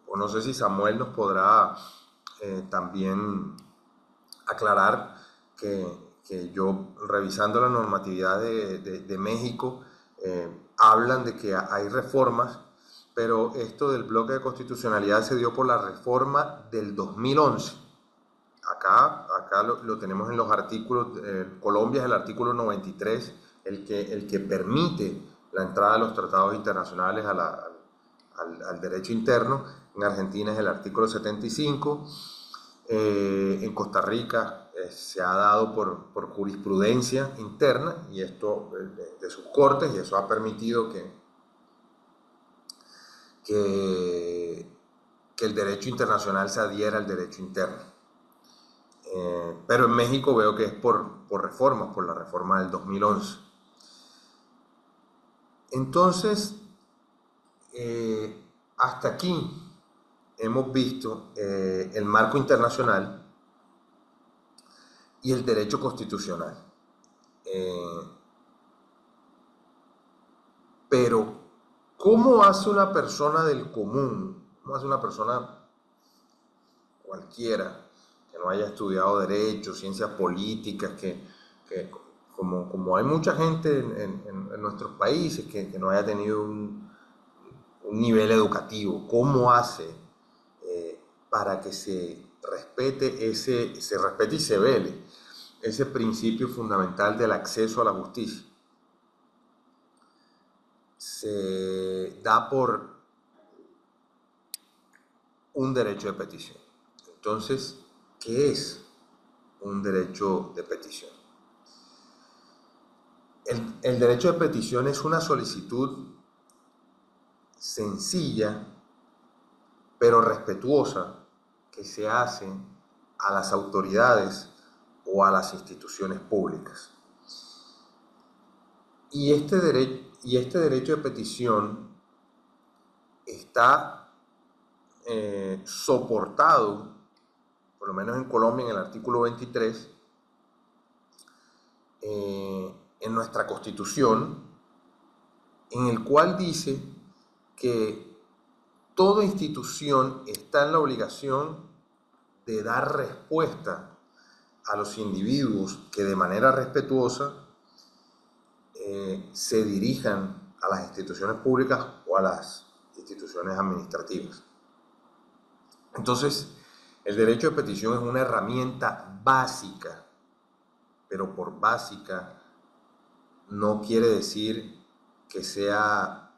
o no sé si Samuel nos podrá también aclarar que yo, revisando la normatividad de México, hablan de que hay reformas, pero esto del bloque de constitucionalidad se dio por la reforma del 2011. Acá lo tenemos en los artículos. Colombia es el artículo 93, el que permite la entrada de los tratados internacionales al derecho interno. En Argentina es el artículo 75. En Costa Rica se ha dado por jurisprudencia interna y esto de sus cortes, y eso ha permitido que el derecho internacional se adhiera al derecho interno. Pero en México veo que es por reformas, por la reforma del 2011. Entonces, hasta aquí hemos visto el marco internacional y el derecho constitucional. Pero, ¿cómo hace una persona del común, cómo hace una persona cualquiera que no haya estudiado derecho, ciencias políticas, que como hay mucha gente en nuestros países que no haya tenido un nivel educativo, cómo hace para que se respete y se vele ese principio fundamental del acceso a la justicia? se da por un derecho de petición. Entonces, ¿qué es un derecho de petición? El derecho de petición es una solicitud sencilla, pero respetuosa, que se hace a las autoridades o a las instituciones públicas. Y este derecho de petición está soportado, por lo menos en Colombia, en el artículo 23, en nuestra Constitución, en el cual dice que toda institución está en la obligación de dar respuesta a los individuos que de manera respetuosa se dirijan a las instituciones públicas o a las instituciones administrativas. Entonces, el derecho de petición es una herramienta básica, pero por básica no quiere decir que sea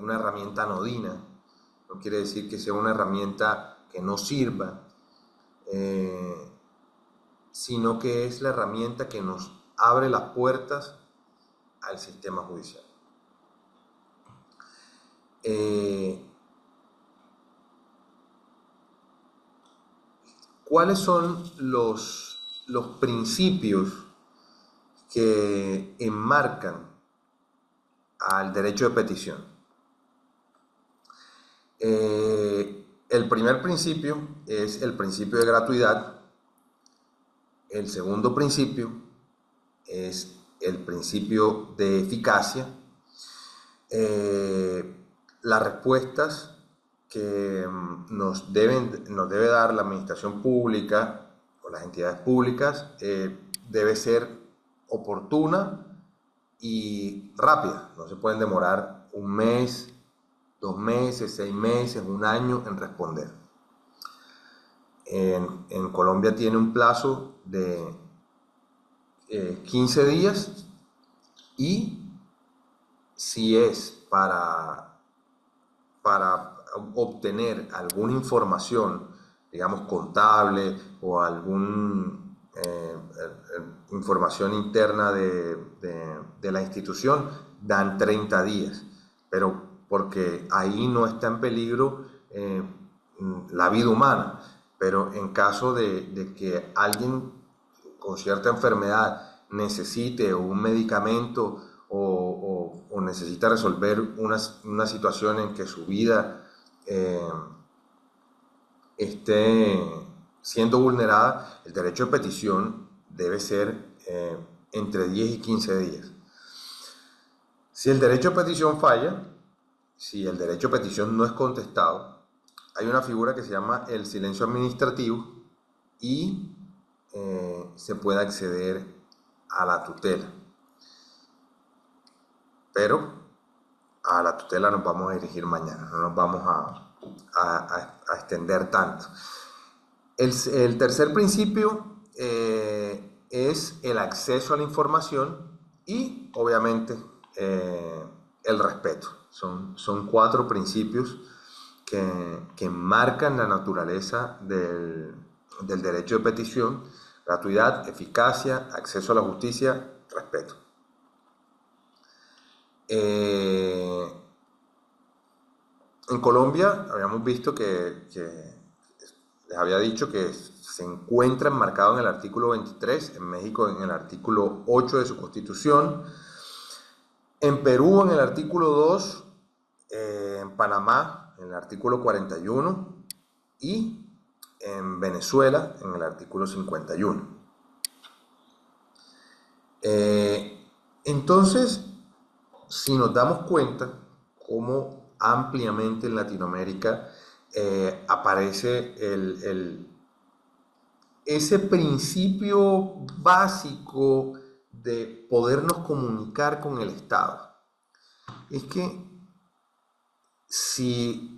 una herramienta anodina, no quiere decir que sea una herramienta que no sirva, sino que es la herramienta que nos abre las puertas al sistema judicial. ¿Cuáles son los principios que enmarcan al derecho de petición? El primer principio es el principio de gratuidad. El segundo principio es el principio de eficacia. Las respuestas que nos debe dar la administración pública o las entidades públicas debe ser oportuna y rápida. No se pueden demorar un mes, 2 meses, 6 meses, un año en responder. En Colombia tiene un plazo de 15 días y si es para obtener alguna información, digamos contable o alguna información interna de la institución, dan 30 días, pero porque ahí no está en peligro la vida humana. Pero en caso de que alguien con cierta enfermedad necesite un medicamento o necesita resolver una situación en que su vida esté siendo vulnerada, el derecho de petición debe ser entre 10 y 15 días. Si el derecho de petición falla, si el derecho de petición no es contestado, hay una figura que se llama el silencio administrativo y se puede acceder a la tutela. Pero a la tutela nos vamos a dirigir mañana, no nos vamos a extender tanto. El tercer principio es el acceso a la información y obviamente el respeto. Son 4 principios que marcan la naturaleza del derecho de petición: gratuidad, eficacia, acceso a la justicia, respeto. En Colombia habíamos visto que les había dicho que se encuentra enmarcado en el artículo 23, en México en el artículo 8 de su constitución, en Perú en el artículo 2, en Panamá en el artículo 41 y en Venezuela en el artículo 51. Entonces, si nos damos cuenta cómo ampliamente en Latinoamérica aparece ese principio básico de podernos comunicar con el Estado, es que si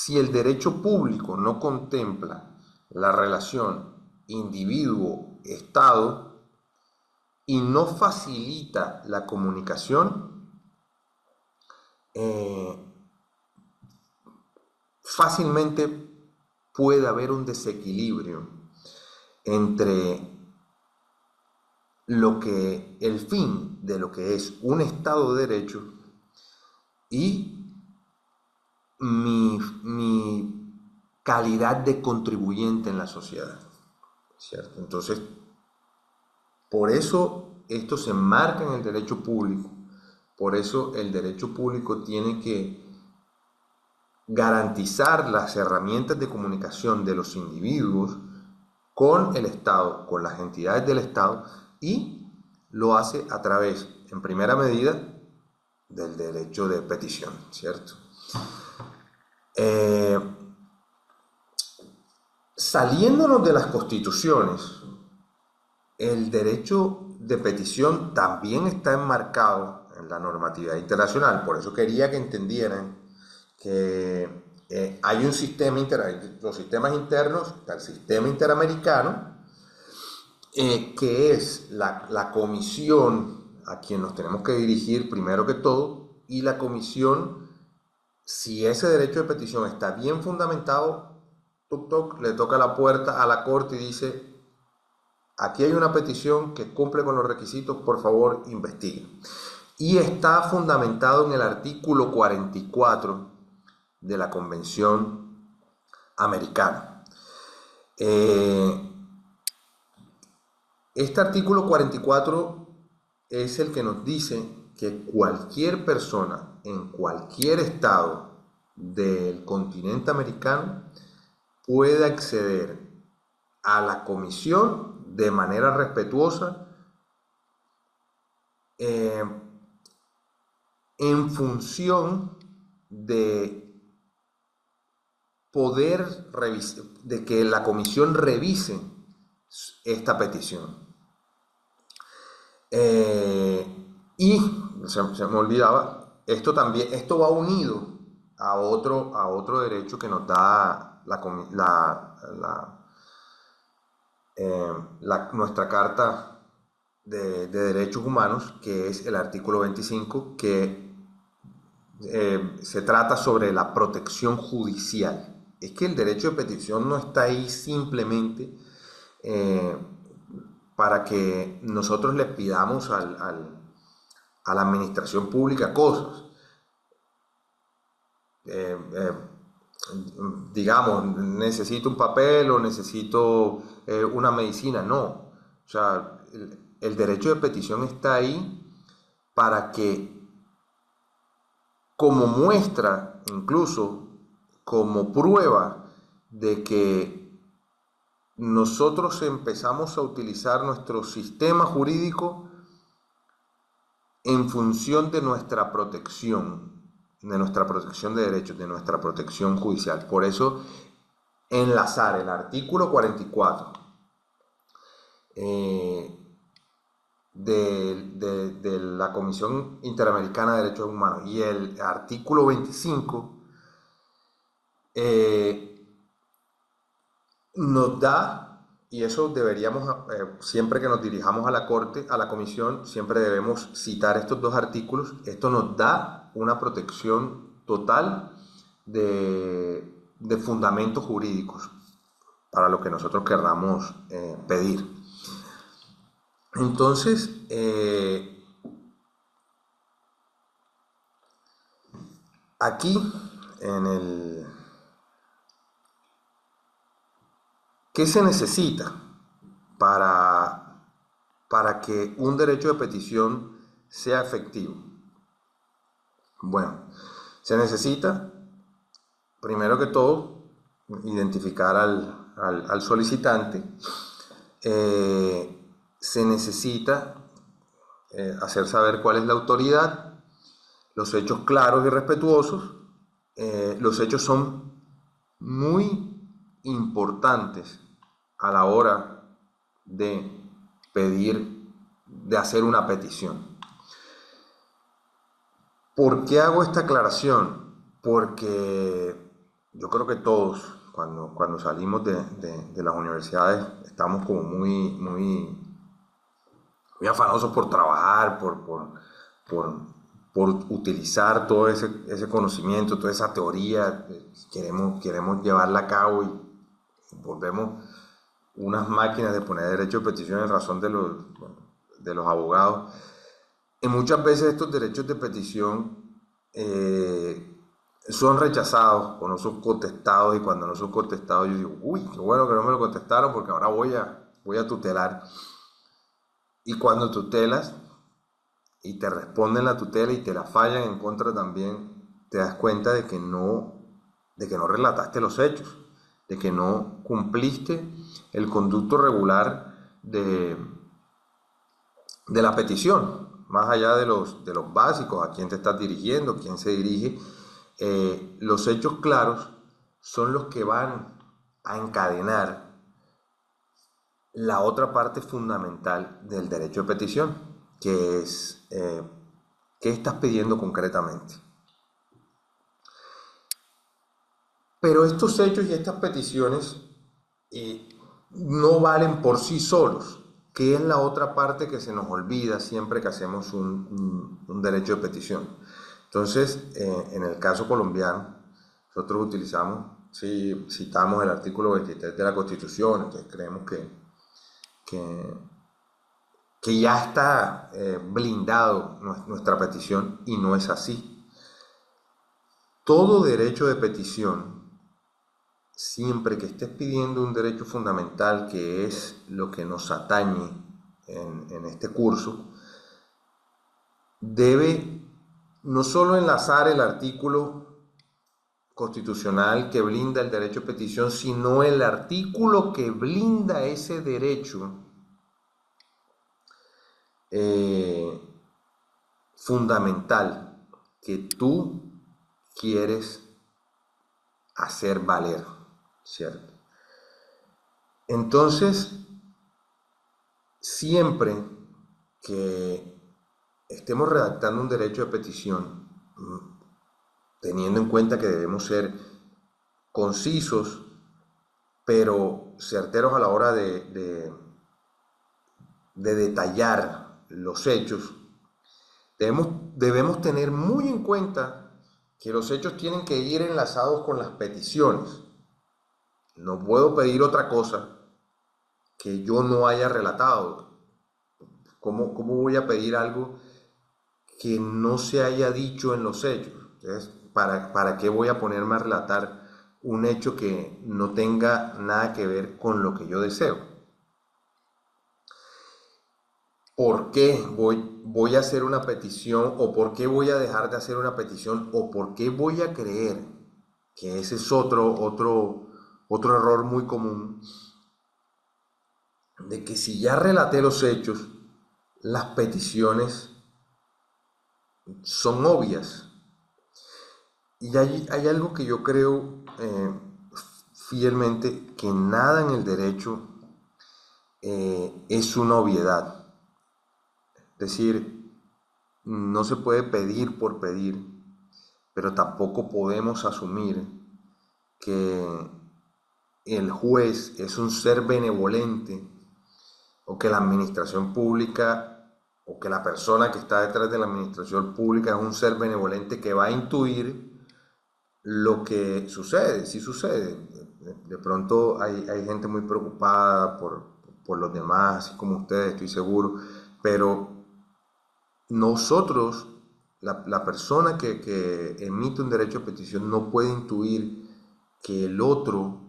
el derecho público no contempla la relación individuo-Estado y no facilita la comunicación, fácilmente puede haber un desequilibrio entre el fin de lo que es un Estado de Derecho y mi calidad de contribuyente en la sociedad, ¿cierto? Entonces, por eso esto se enmarca en el derecho público, por eso el derecho público tiene que garantizar las herramientas de comunicación de los individuos con el Estado, con las entidades del Estado, y lo hace a través, en primera medida, del derecho de petición, ¿cierto? Saliéndonos de las constituciones, el derecho de petición también está enmarcado en la normatividad internacional. Por eso quería que entendieran que hay un sistema los sistemas internos, está el sistema interamericano, que es la comisión a quien nos tenemos que dirigir primero que todo, y la comisión, si ese derecho de petición está bien fundamentado, toc, toc, le toca la puerta a la corte y dice: aquí hay una petición que cumple con los requisitos, por favor, investigue. Y está fundamentado en el artículo 44 de la Convención Americana. Este artículo 44 es el que nos dice que cualquier persona en cualquier estado del continente americano puede acceder a la comisión de manera respetuosa, en función de poder revisar, de que la comisión revise esta petición. Y se me olvidaba, esto va unido a otro derecho que nos da nuestra Carta de Derechos Humanos, que es el artículo 25, que se trata sobre la protección judicial. Es que el derecho de petición no está ahí simplemente para que nosotros le pidamos a la administración pública cosas. Digamos, necesito un papel o necesito una medicina. No. O sea, el derecho de petición está ahí para que, como muestra, incluso como prueba de que nosotros empezamos a utilizar nuestro sistema jurídico en función de nuestra protección de derechos, de nuestra protección judicial. Por eso, enlazar el artículo 44 de la Comisión Interamericana de Derechos Humanos y el artículo 25 nos da, y eso deberíamos, siempre que nos dirijamos a la Corte, a la Comisión, siempre debemos citar estos dos artículos. Esto nos da una protección total de fundamentos jurídicos para lo que nosotros querramos pedir. Entonces, aquí ¿qué se necesita para que un derecho de petición sea efectivo? Bueno, se necesita, primero que todo, identificar al solicitante. Se necesita hacer saber cuál es la autoridad, los hechos claros y respetuosos. Los hechos son muy importantes a la hora de hacer una petición. ¿Por qué hago esta aclaración? Porque yo creo que todos, cuando salimos de las universidades, estamos como muy afanosos por trabajar, por por utilizar todo ese conocimiento, toda esa teoría, queremos llevarla a cabo y volvemos unas máquinas de poner derecho de petición en razón de los abogados. Y muchas veces estos derechos de petición son rechazados o no son contestados, y cuando no son contestados yo digo, uy, qué bueno que no me lo contestaron porque ahora voy a tutelar. Y cuando tutelas y te responden la tutela y te la fallan en contra también, te das cuenta de que no relataste los hechos, de que no cumpliste el conducto regular de la petición, más allá de los básicos, a quién te estás dirigiendo, quién se dirige. Los hechos claros son los que van a encadenar la otra parte fundamental del derecho de petición, que es qué estás pidiendo concretamente. Pero estos hechos y estas peticiones no valen por sí solos, que es la otra parte que se nos olvida siempre que hacemos un derecho de petición. Entonces, en el caso colombiano, nosotros citamos el artículo 23 de la Constitución, entonces creemos que ya está blindado nuestra petición, y no es así. Todo derecho de petición, siempre que estés pidiendo un derecho fundamental, que es lo que nos atañe en este curso, debe no solo enlazar el artículo constitucional que blinda el derecho de petición, sino el artículo que blinda ese derecho fundamental que tú quieres hacer valer, ¿cierto? Entonces, siempre que estemos redactando un derecho de petición, teniendo en cuenta que debemos ser concisos, pero certeros a la hora de detallar los hechos, debemos tener muy en cuenta que los hechos tienen que ir enlazados con las peticiones. No puedo pedir otra cosa que yo no haya relatado. ¿Cómo voy a pedir algo que no se haya dicho en los hechos? Entonces, ¿para qué voy a ponerme a relatar un hecho que no tenga nada que ver con lo que yo deseo? ¿Por qué voy a hacer una petición, o por qué voy a dejar de hacer una petición, o por qué voy a creer, que ese es otro error muy común, de que si ya relaté los hechos, las peticiones son obvias? Y hay algo que yo creo fielmente, que nada en el derecho es una obviedad. Es decir, no se puede pedir por pedir, pero tampoco podemos asumir que el juez es un ser benevolente, o que la administración pública, o que la persona que está detrás de la administración pública es un ser benevolente que va a intuir lo que sucede. Sí sucede. De pronto hay gente muy preocupada por los demás, así como ustedes, estoy seguro, pero nosotros, la persona que emite un derecho de petición, no puede intuir que el otro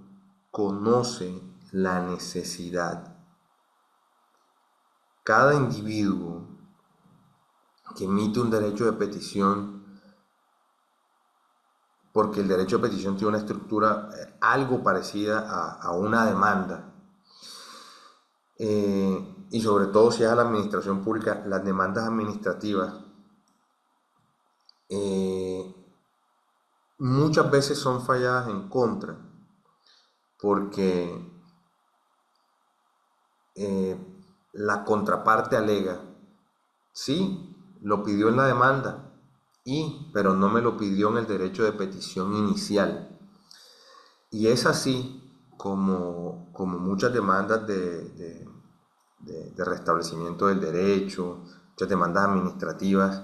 conoce la necesidad. Cada individuo que emite un derecho de petición, porque el derecho de petición tiene una estructura algo parecida a una demanda, y sobre todo si es a la administración pública, las demandas administrativas muchas veces son falladas en contra, porque la contraparte alega, sí, lo pidió en la demanda, pero no me lo pidió en el derecho de petición inicial. Y es así como muchas demandas de restablecimiento del derecho, muchas demandas administrativas,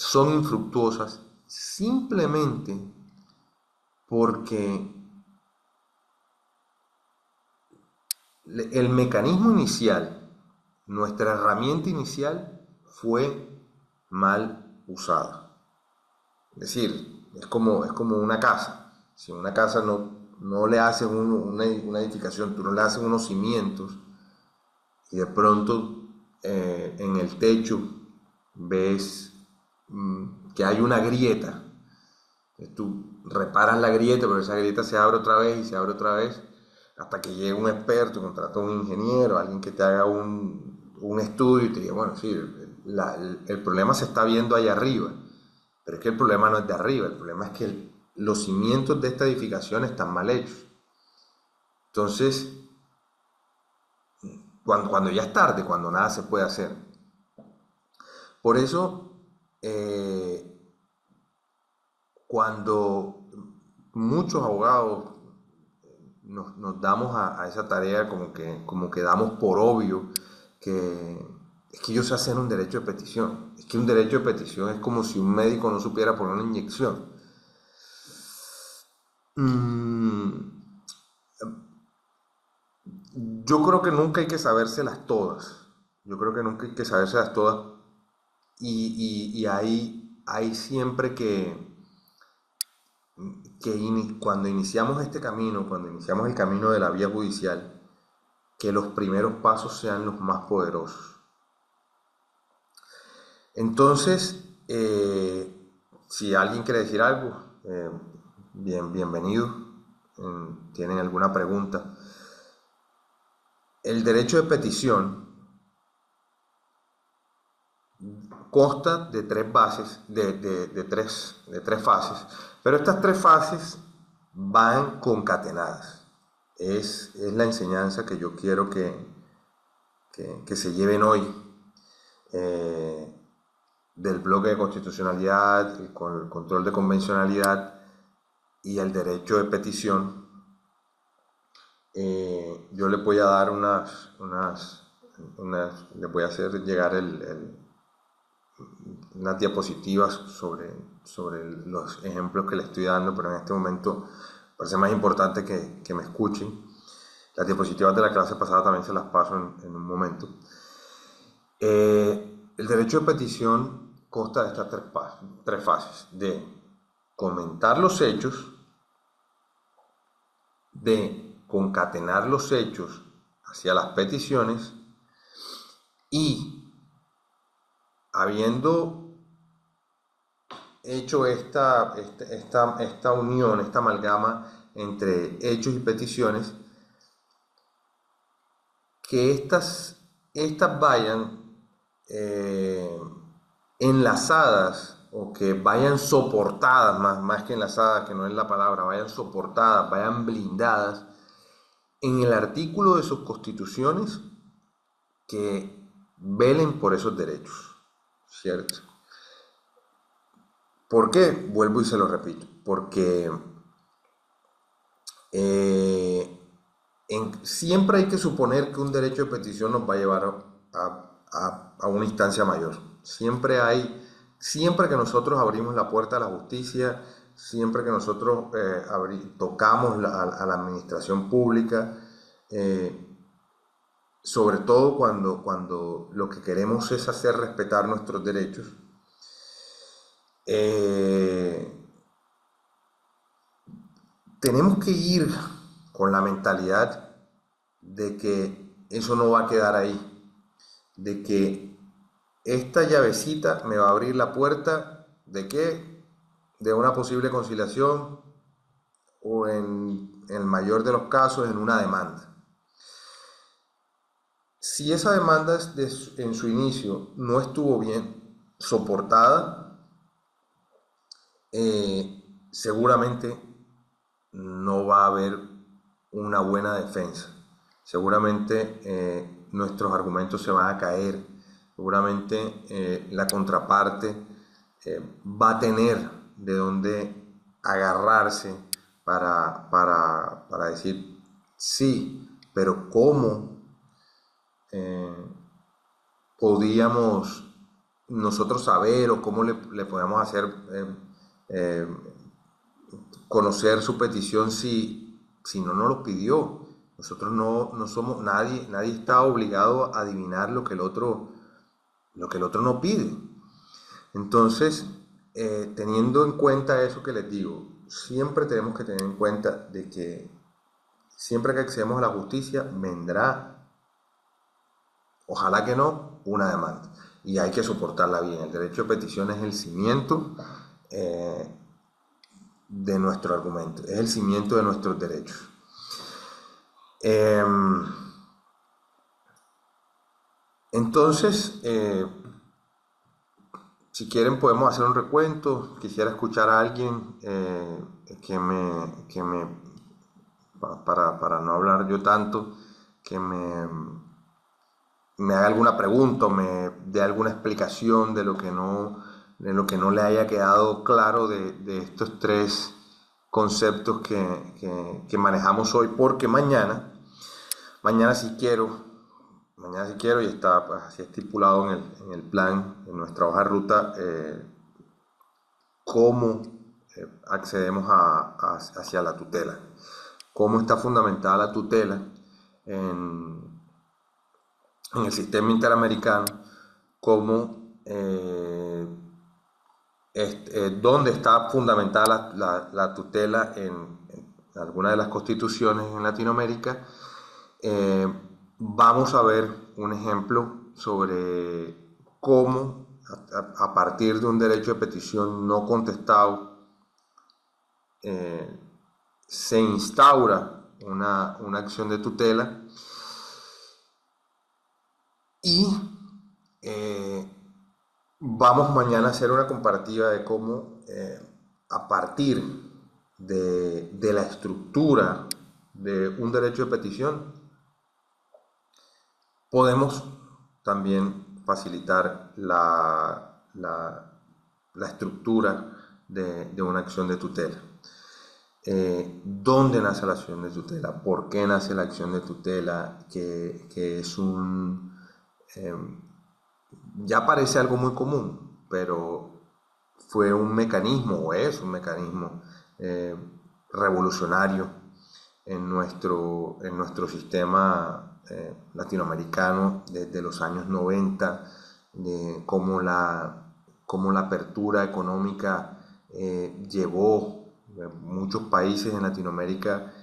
son infructuosas simplemente porque el mecanismo inicial, nuestra herramienta inicial, fue mal usada. Es decir, es como una casa. Si una casa no le haces una edificación, tú no le haces unos cimientos y de pronto en el techo ves que hay una grieta. Tú reparas la grieta, pero esa grieta se abre otra vez y se abre otra vez hasta que llegue un experto, contrata a un ingeniero, alguien que te haga un estudio y te diga, bueno, sí, el problema se está viendo allá arriba, pero es que el problema no es de arriba, el problema es que los cimientos de esta edificación están mal hechos. Entonces, cuando ya es tarde, cuando nada se puede hacer. Por eso, cuando muchos abogados nos damos a esa tarea como que damos por obvio que es que ellos hacen un derecho de petición. Es que un derecho de petición es como si un médico no supiera poner una inyección. Mm, yo creo que nunca hay que sabérselas todas. Yo creo que nunca hay que sabérselas todas. Y hay siempre cuando iniciamos este camino, cuando iniciamos el camino de la vía judicial, que los primeros pasos sean los más poderosos. Entonces, si alguien quiere decir algo, bienvenido. ¿Tienen alguna pregunta? El derecho de petición consta de tres bases, de tres fases, pero estas tres fases van concatenadas. Es la enseñanza que yo quiero que se lleven hoy. Del bloque de constitucionalidad, el control de convencionalidad y el derecho de petición. Yo les voy a dar les voy a hacer llegar unas diapositivas sobre los ejemplos que les estoy dando, pero en este momento parece más importante que me escuchen. Las diapositivas de la clase pasada también se las paso en un momento. El derecho de petición consta de estas tres fases: de comentar los hechos, de concatenar los hechos hacia las peticiones y, habiendo hecho esta unión, esta amalgama entre hechos y peticiones, que estas vayan enlazadas o que vayan soportadas, más que enlazadas, que no es la palabra, vayan soportadas, vayan blindadas en el artículo de sus constituciones que velen por esos derechos, ¿cierto? ¿Por qué? Vuelvo y se lo repito, porque siempre hay que suponer que un derecho de petición nos va a llevar a una instancia mayor. Siempre que nosotros abrimos la puerta a la justicia, siempre que nosotros tocamos a la administración pública, sobre todo cuando lo que queremos es hacer respetar nuestros derechos, tenemos que ir con la mentalidad de que eso no va a quedar ahí, de que esta llavecita me va a abrir la puerta de qué, de una posible conciliación o en el mayor de los casos en una demanda. Si esa demanda en su inicio no estuvo bien soportada, seguramente no va a haber una buena defensa. Seguramente nuestros argumentos se van a caer. Seguramente la contraparte va a tener de dónde agarrarse para decir sí, pero ¿cómo podíamos nosotros saber o cómo le podemos hacer eh, conocer su petición si no nos lo pidió? Nosotros no somos, nadie está obligado a adivinar lo que el otro no pide. Entonces, teniendo en cuenta eso que les digo, siempre tenemos que tener en cuenta de que siempre que accedemos a la justicia vendrá, ojalá que no, una demanda. Y hay que soportarla bien. El derecho de petición es el cimiento eh, de nuestro argumento, es el cimiento de nuestros derechos. Eh, entonces, si quieren podemos hacer un recuento. Quisiera escuchar a alguien para no hablar yo tanto, que me haga alguna pregunta o me dé alguna explicación de lo que no le haya quedado claro de estos tres conceptos que manejamos hoy, porque mañana sí quiero, y está pues, así estipulado en el plan, en nuestra hoja de ruta, cómo accedemos hacia la tutela, cómo está fundamentada la tutela en, en el sistema interamericano, cómo, dónde está fundamentada la tutela en algunas de las constituciones en Latinoamérica. Vamos a ver un ejemplo sobre cómo a partir de un derecho de petición no contestado se instaura una acción de tutela y vamos mañana a hacer una comparativa de cómo a partir de la estructura de un derecho de petición podemos también facilitar la estructura de una acción de tutela. ¿Dónde nace la acción de tutela? ¿Por qué nace la acción de tutela? Que es ya parece algo muy común, pero fue un mecanismo o es un mecanismo revolucionario en nuestro sistema latinoamericano desde los años 90, de cómo la apertura económica llevó muchos países en Latinoamérica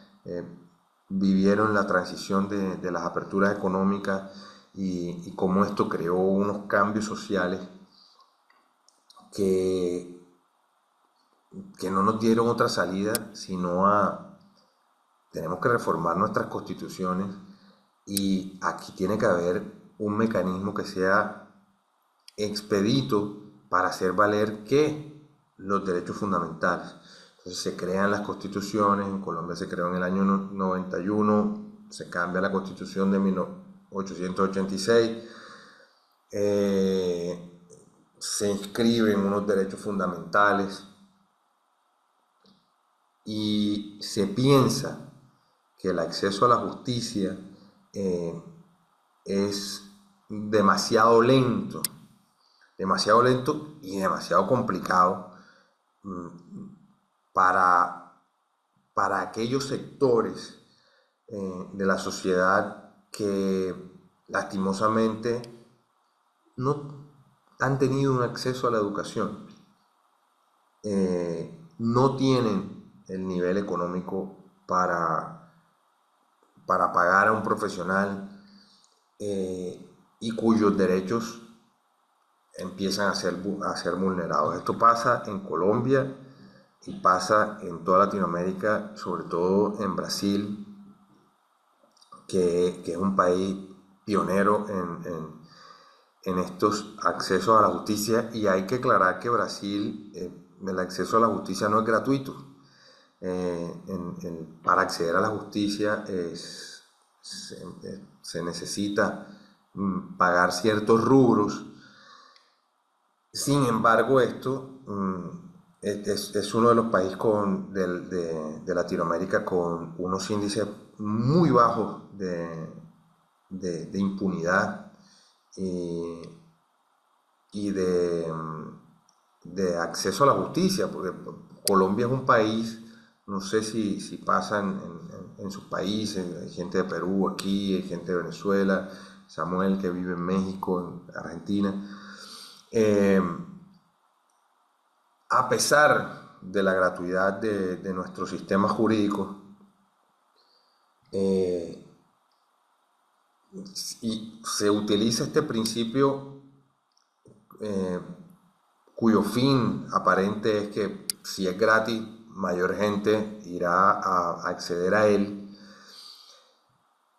vivieron la transición de las aperturas económicas y cómo esto creó unos cambios sociales que, que no nos dieron otra salida sino tenemos que reformar nuestras constituciones y aquí tiene que haber un mecanismo que sea expedito para hacer valer que los derechos fundamentales. Entonces se crean las constituciones, en Colombia se creó en el año 91, se cambia la constitución de 1886, se inscriben unos derechos fundamentales y se piensa que el acceso a la justicia es demasiado lento y demasiado complicado para aquellos sectores de la sociedad que lastimosamente no han tenido un acceso a la educación, no tienen el nivel económico para pagar a un profesional y cuyos derechos empiezan a ser vulnerados. Esto pasa en Colombia y pasa en toda Latinoamérica, sobre todo en Brasil, que es un país pionero en estos accesos a la justicia. Y hay que aclarar que Brasil, el acceso a la justicia no es gratuito. Para acceder a la justicia se necesita pagar ciertos rubros. Sin embargo, esto es uno de los países de Latinoamérica con unos índices muy bajos de impunidad y de acceso a la justicia, porque Colombia es un país, no sé si pasa en sus países, hay gente de Perú aquí, hay gente de Venezuela, Samuel que vive en México, en Argentina. Eh, a pesar de la gratuidad de nuestro sistema jurídico, eh, y se utiliza este principio eh, cuyo fin aparente es que si es gratis, mayor gente irá a acceder a él,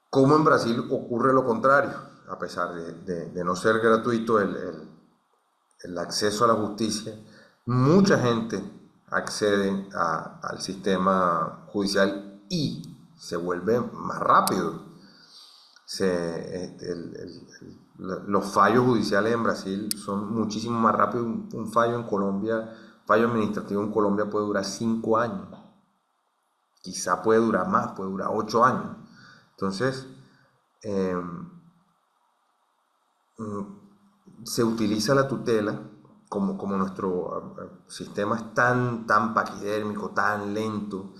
como en Brasil ocurre lo contrario, a pesar de no ser gratuito el acceso a la justicia, mucha gente accede al sistema judicial y se vuelve más rápido. Los fallos judiciales en Brasil son muchísimo más rápidos. Un fallo en Colombia, fallo administrativo en Colombia puede durar 5 años, quizá puede durar más, puede durar 8 años. Entonces, eh, se utiliza la tutela como nuestro sistema es tan paquidérmico, tan lento,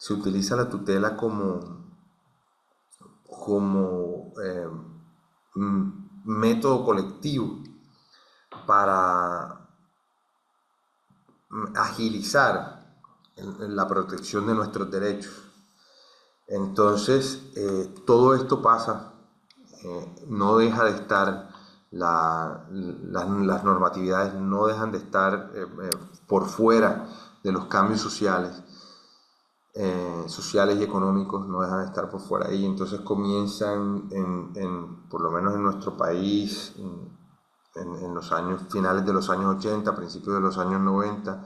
se utiliza la tutela como método colectivo para agilizar la protección de nuestros derechos. Entonces, todo esto pasa, no deja de estar, las normatividades no dejan de estar por fuera de los cambios sociales y económicos, no dejan de estar por fuera y entonces comienzan, por lo menos en nuestro país, en los años finales de los años 80, principios de los años 90,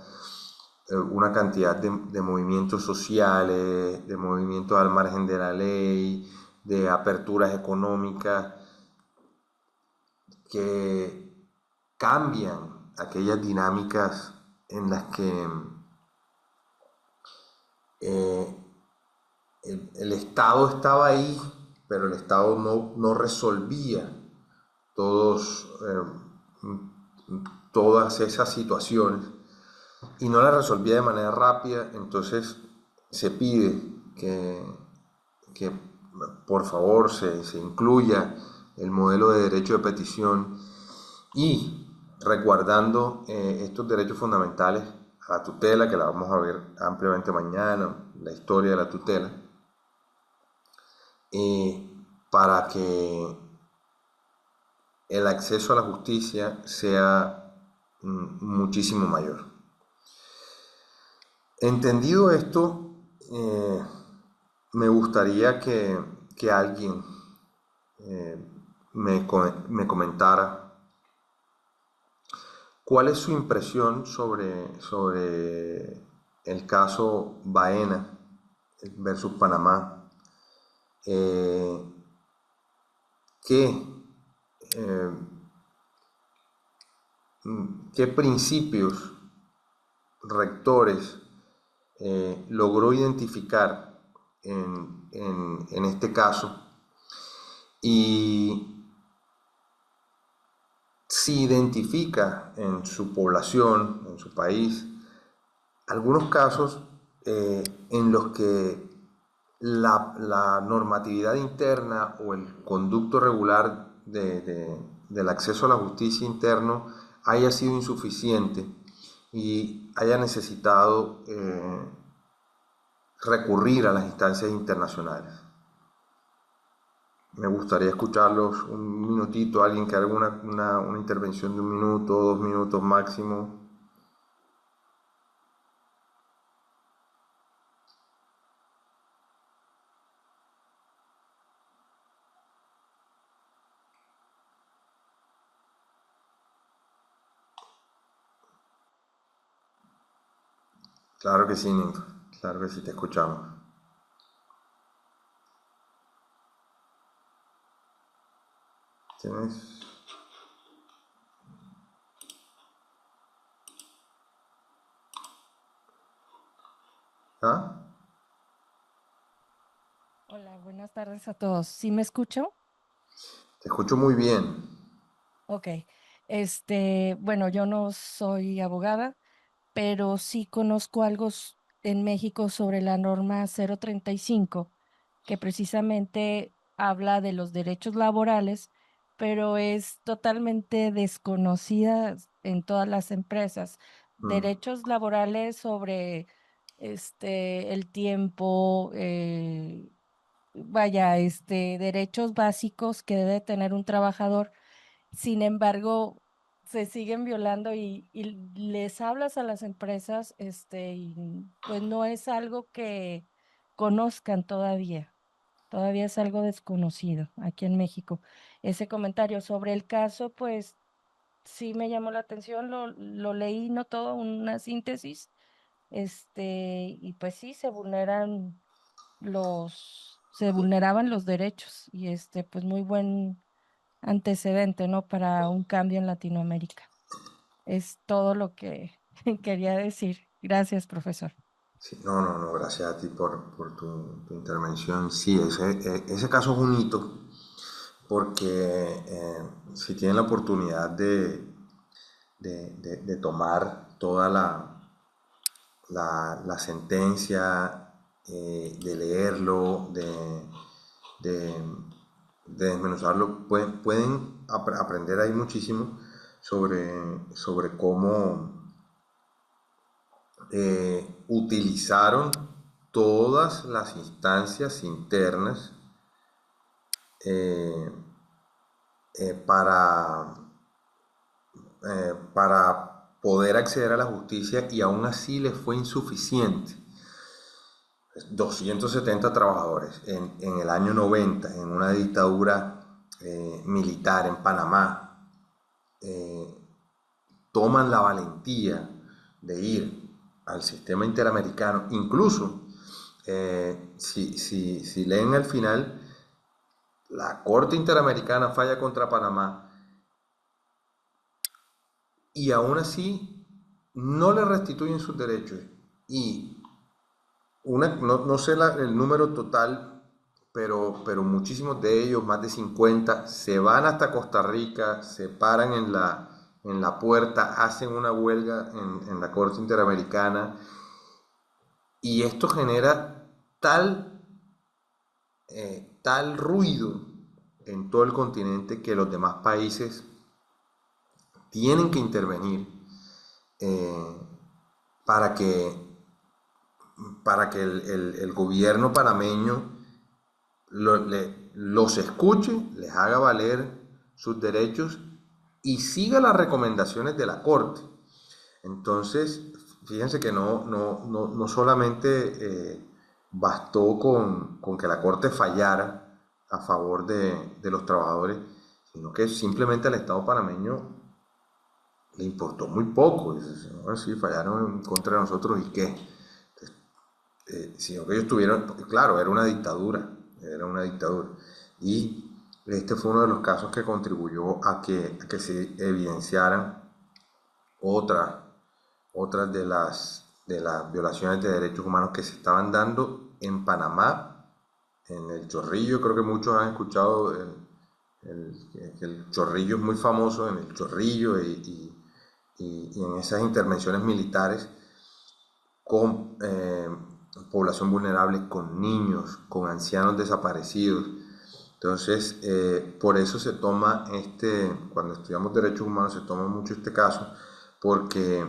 una cantidad de movimientos sociales, de movimientos al margen de la ley, de aperturas económicas que cambian aquellas dinámicas en las que eh, el Estado estaba ahí, pero el Estado no resolvía todos, todas esas situaciones y no las resolvía de manera rápida, entonces se pide que por favor se incluya el modelo de derecho de petición y resguardando estos derechos fundamentales a la tutela, que la vamos a ver ampliamente mañana, la historia de la tutela, para que el acceso a la justicia sea muchísimo mayor. Entendido esto, me gustaría que alguien eh, me comentara cuál es su impresión sobre el caso Baena versus Panamá. Eh, ¿qué, eh, ¿Qué principios rectores logró identificar en este caso y si identifica en su población, en su país, algunos casos en los que la normatividad interna o el conducto regular del acceso a la justicia interno haya sido insuficiente y haya necesitado recurrir a las instancias internacionales. Me gustaría escucharlos un minutito, alguien que haga una intervención de 1 minuto, 2 minutos máximo. Claro que sí, Ninfa. Claro que sí, te escuchamos. ¿Tienes? ¿Ah? Hola, buenas tardes a todos. ¿Sí me escucho? Te escucho muy bien. Ok. Bueno, yo no soy abogada, pero sí conozco algo en México sobre la norma 035, que precisamente habla de los derechos laborales, pero es totalmente desconocida en todas las empresas. Mm. Derechos laborales sobre el tiempo, vaya, derechos básicos que debe tener un trabajador. Sin embargo, se siguen violando y les hablas a las empresas, y pues no es algo que conozcan todavía. Todavía es algo desconocido aquí en México. Ese comentario sobre el caso, pues sí me llamó la atención, lo leí, no todo, una síntesis, y pues sí, se vulneraban los derechos y pues muy buen antecedente, ¿no? Para un cambio en Latinoamérica. Es todo lo que quería decir. Gracias, profesor. Sí, no, no, no, gracias a ti por tu intervención. Sí, ese caso es un hito porque si tienen la oportunidad de tomar toda la sentencia, de leerlo, de, de desmenuzarlo, pueden aprender ahí muchísimo sobre cómo utilizaron todas las instancias internas eh, para, para poder acceder a la justicia y aún así les fue insuficiente. 270 trabajadores en el año 90 en una dictadura militar en Panamá, eh, toman la valentía de ir al sistema interamericano, incluso si leen al final, la Corte Interamericana falla contra Panamá y aún así no le restituyen sus derechos. Y no sé el número total, pero muchísimos de ellos, más de 50 se van hasta Costa Rica, se paran en la puerta, hacen una huelga en la Corte Interamericana y esto genera tal ruido en todo el continente que los demás países tienen que intervenir eh, para que, para que el gobierno panameño los escuche, les haga valer sus derechos y siga las recomendaciones de la Corte. Entonces, fíjense que no solamente bastó con que la Corte fallara a favor de los trabajadores, sino que simplemente al Estado panameño le importó muy poco. Dice, "No, sí, fallaron en contra de nosotros y qué". Sino que ellos tuvieron, claro, era una dictadura. Y este fue uno de los casos que contribuyó a que se evidenciaran otras, otras de las violaciones de derechos humanos que se estaban dando en Panamá, en el Chorrillo. Creo que muchos han escuchado el Chorrillo es muy famoso en el Chorrillo y en esas intervenciones militares con población vulnerable, con niños, con ancianos desaparecidos. Entonces, por eso se toma cuando estudiamos derechos humanos, se toma mucho este caso, porque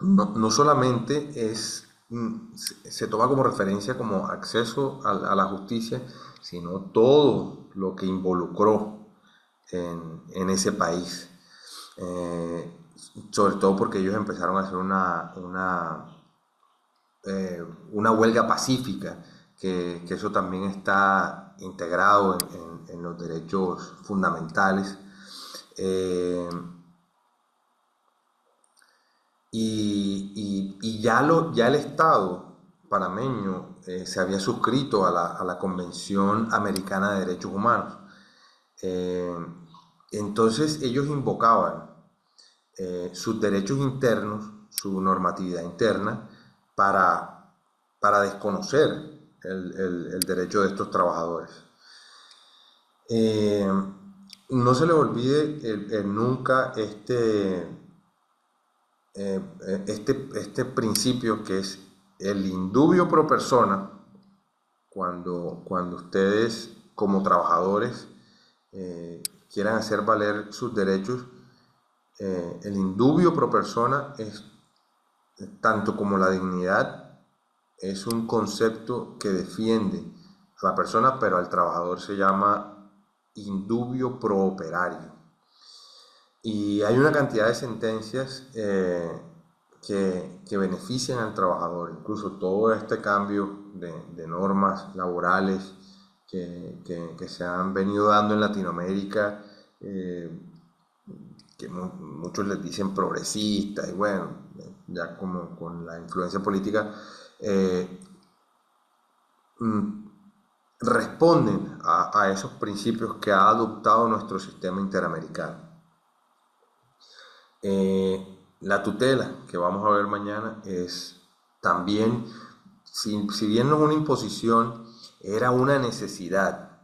no solamente se toma como referencia como acceso a la justicia, sino todo lo que involucró en ese país. Eh, Sobre todo porque ellos empezaron a hacer una huelga pacífica, que eso también está integrado en los derechos fundamentales. Eh, y ya el Estado panameño se había suscrito a la Convención Americana de Derechos Humanos. Eh, entonces ellos invocaban sus derechos internos, su normatividad interna, para desconocer el derecho de estos trabajadores. Eh, no se le olvide nunca este principio que es el indubio pro persona. Cuando ustedes como trabajadores quieran hacer valer sus derechos, el indubio pro persona es tanto como la dignidad, es un concepto que defiende a la persona, pero al trabajador se llama indubio pro operario. Y hay una cantidad de sentencias que benefician al trabajador, incluso todo este cambio de normas laborales que se han venido dando en Latinoamérica, que muchos les dicen progresistas, y bueno, ya como con la influencia política, responden a esos principios que ha adoptado nuestro sistema interamericano. La tutela que vamos a ver mañana es también, si bien no es una imposición, era una necesidad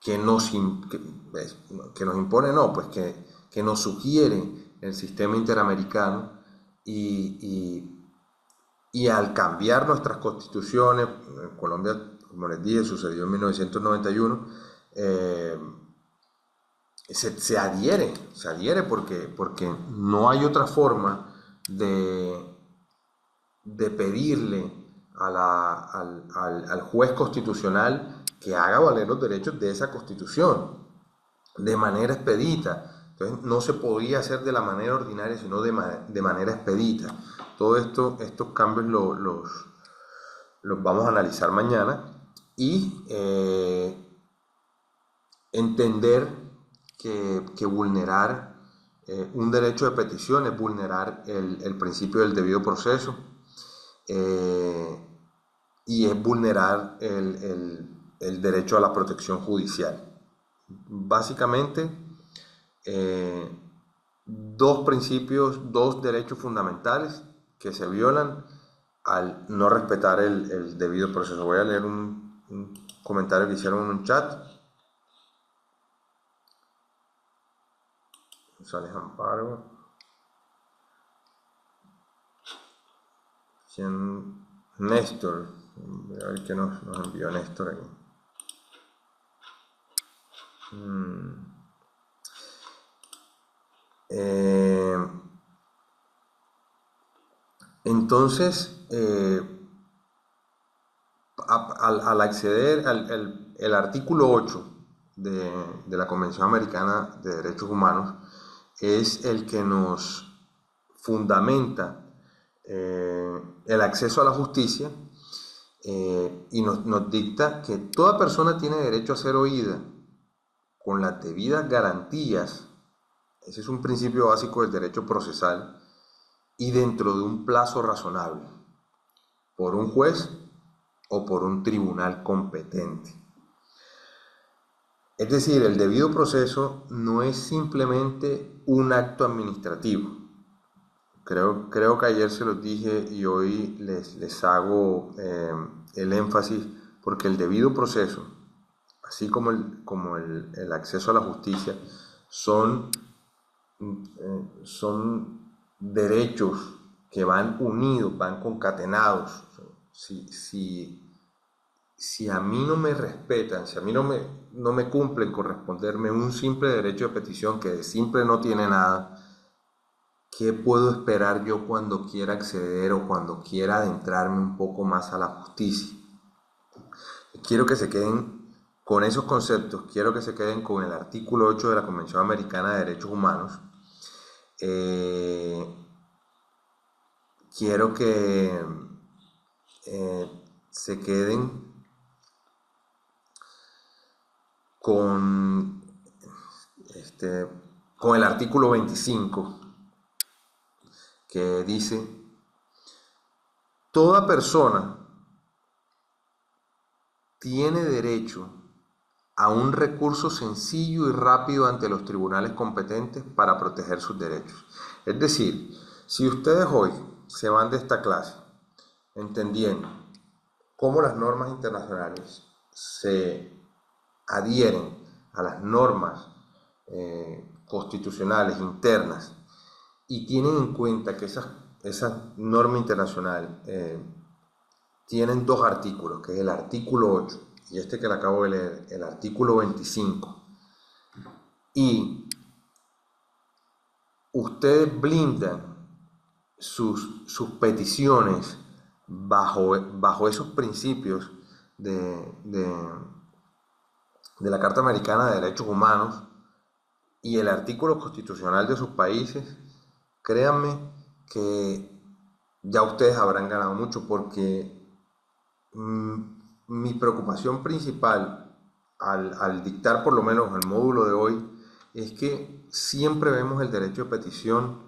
que nos impone, no, pues que nos sugiere el sistema interamericano y al cambiar nuestras constituciones, en Colombia, como les dije, sucedió en 1991, se adhiere porque no hay otra forma de pedirle al juez constitucional que haga valer los derechos de esa constitución de manera expedita. Entonces no se podía hacer de la manera ordinaria, sino de manera expedita. Todos estos cambios los vamos a analizar mañana y entender que vulnerar un derecho de petición es vulnerar el principio del debido proceso y es vulnerar el derecho a la protección judicial. Básicamente, dos principios, dos derechos fundamentales que se violan al no respetar el debido proceso. Voy a leer un comentario que hicieron en un chat. González Amparo. Néstor. A ver qué nos envió Néstor aquí. Entonces, al acceder al artículo 8 de la Convención Americana de Derechos Humanos, es el que nos fundamenta el acceso a la justicia y nos dicta que toda persona tiene derecho a ser oída con las debidas garantías. Ese es un principio básico del derecho procesal y dentro de un plazo razonable por un juez o por un tribunal competente. Es decir, el debido proceso no es simplemente un acto administrativo. Creo que ayer se los dije y hoy les hago el énfasis, porque el debido proceso, así como el acceso a la justicia, son derechos que van unidos, van concatenados. Si a mí no me respetan, si a mí no me cumplen con responderme un simple derecho de petición que de simple no tiene nada, ¿qué puedo esperar yo cuando quiera acceder o cuando quiera adentrarme un poco más a la justicia? Quiero que se queden con esos conceptos, quiero que se queden con el artículo 8 de la Convención Americana de Derechos Humanos. Quiero que se queden con el artículo 25, que dice: toda persona tiene derecho a un recurso sencillo y rápido ante los tribunales competentes para proteger sus derechos. Es decir, si ustedes hoy se van de esta clase entendiendo cómo las normas internacionales se adhieren a las normas constitucionales internas y tienen en cuenta que esa norma internacional tienen dos artículos, que es el artículo 8 y este que le acabo de leer, el artículo 25, y ustedes blindan sus peticiones bajo esos principios de la Carta Americana de Derechos Humanos y el artículo constitucional de sus países, créanme que ya ustedes habrán ganado mucho, porque mi preocupación principal al dictar por lo menos el módulo de hoy es que siempre vemos el derecho de petición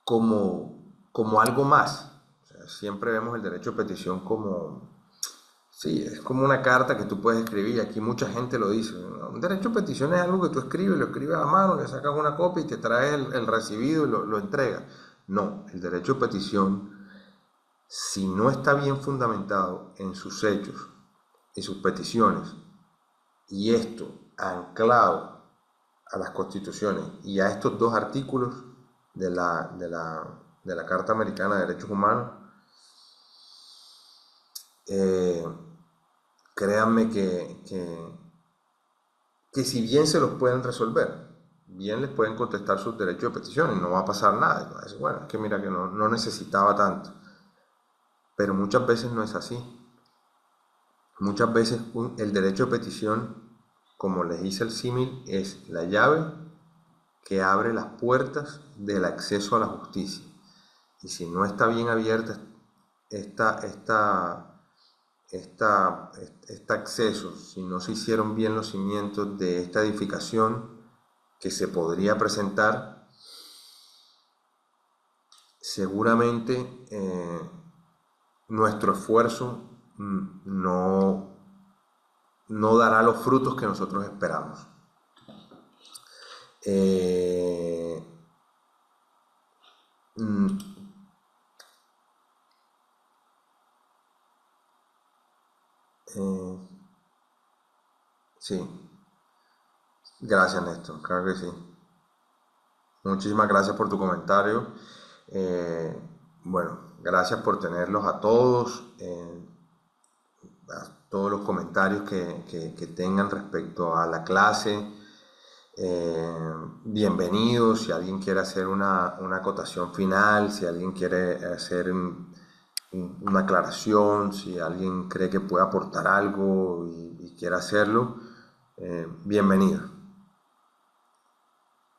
como algo más. O sea, siempre vemos el derecho de petición sí, es como una carta que tú puedes escribir, y aquí mucha gente lo dice, ¿no? Un derecho de petición es algo que tú escribes, lo escribes a mano, le sacas una copia y te traes el recibido y lo entregas. No, el derecho de petición, si no está bien fundamentado en sus hechos y sus peticiones, y esto anclado a las constituciones y a estos dos artículos de la Carta Americana de Derechos Humanos, créanme que si bien se los pueden resolver, bien les pueden contestar sus derechos de petición y no va a pasar nada. Y va a decir, bueno, es que mira que no necesitaba tanto. Pero muchas veces no es así. Muchas veces el derecho de petición, como les hice el símil, es la llave que abre las puertas del acceso a la justicia. Y si no está bien abierta este acceso, si no se hicieron bien los cimientos de esta edificación que se podría presentar, seguramente nuestro esfuerzo no dará los frutos que nosotros esperamos. Sí, gracias Néstor, claro que sí. Muchísimas gracias por tu comentario. Bueno, gracias por tenerlos a todos los comentarios que tengan respecto a la clase. Bienvenidos. Si alguien quiere hacer una acotación final, si alguien quiere hacer una aclaración, si alguien cree que puede aportar algo y quiere hacerlo, bienvenido.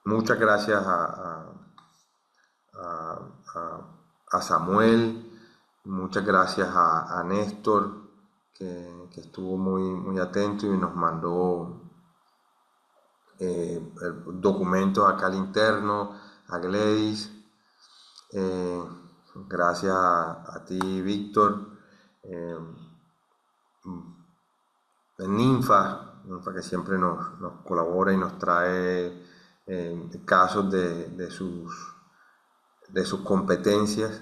Muchas gracias a Samuel, muchas gracias a Néstor, que estuvo muy atento y nos mandó documentos acá al interno, a Gladys, gracias a ti, Víctor, Ninfa que siempre nos colabora y nos trae casos de sus competencias.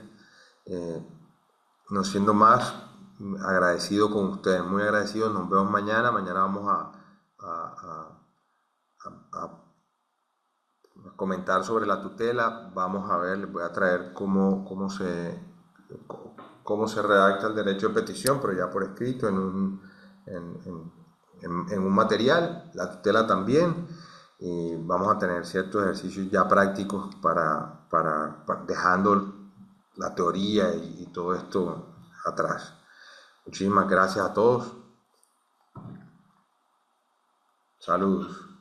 No siendo más, agradecido con ustedes, muy agradecido. Nos vemos mañana. Mañana vamos a comentar sobre la tutela. Vamos a ver, les voy a traer cómo se redacta el derecho de petición, pero ya por escrito en un material, la tutela también, y vamos a tener ciertos ejercicios ya prácticos para dejando la teoría y todo esto atrás. Muchísimas gracias a todos. Saludos.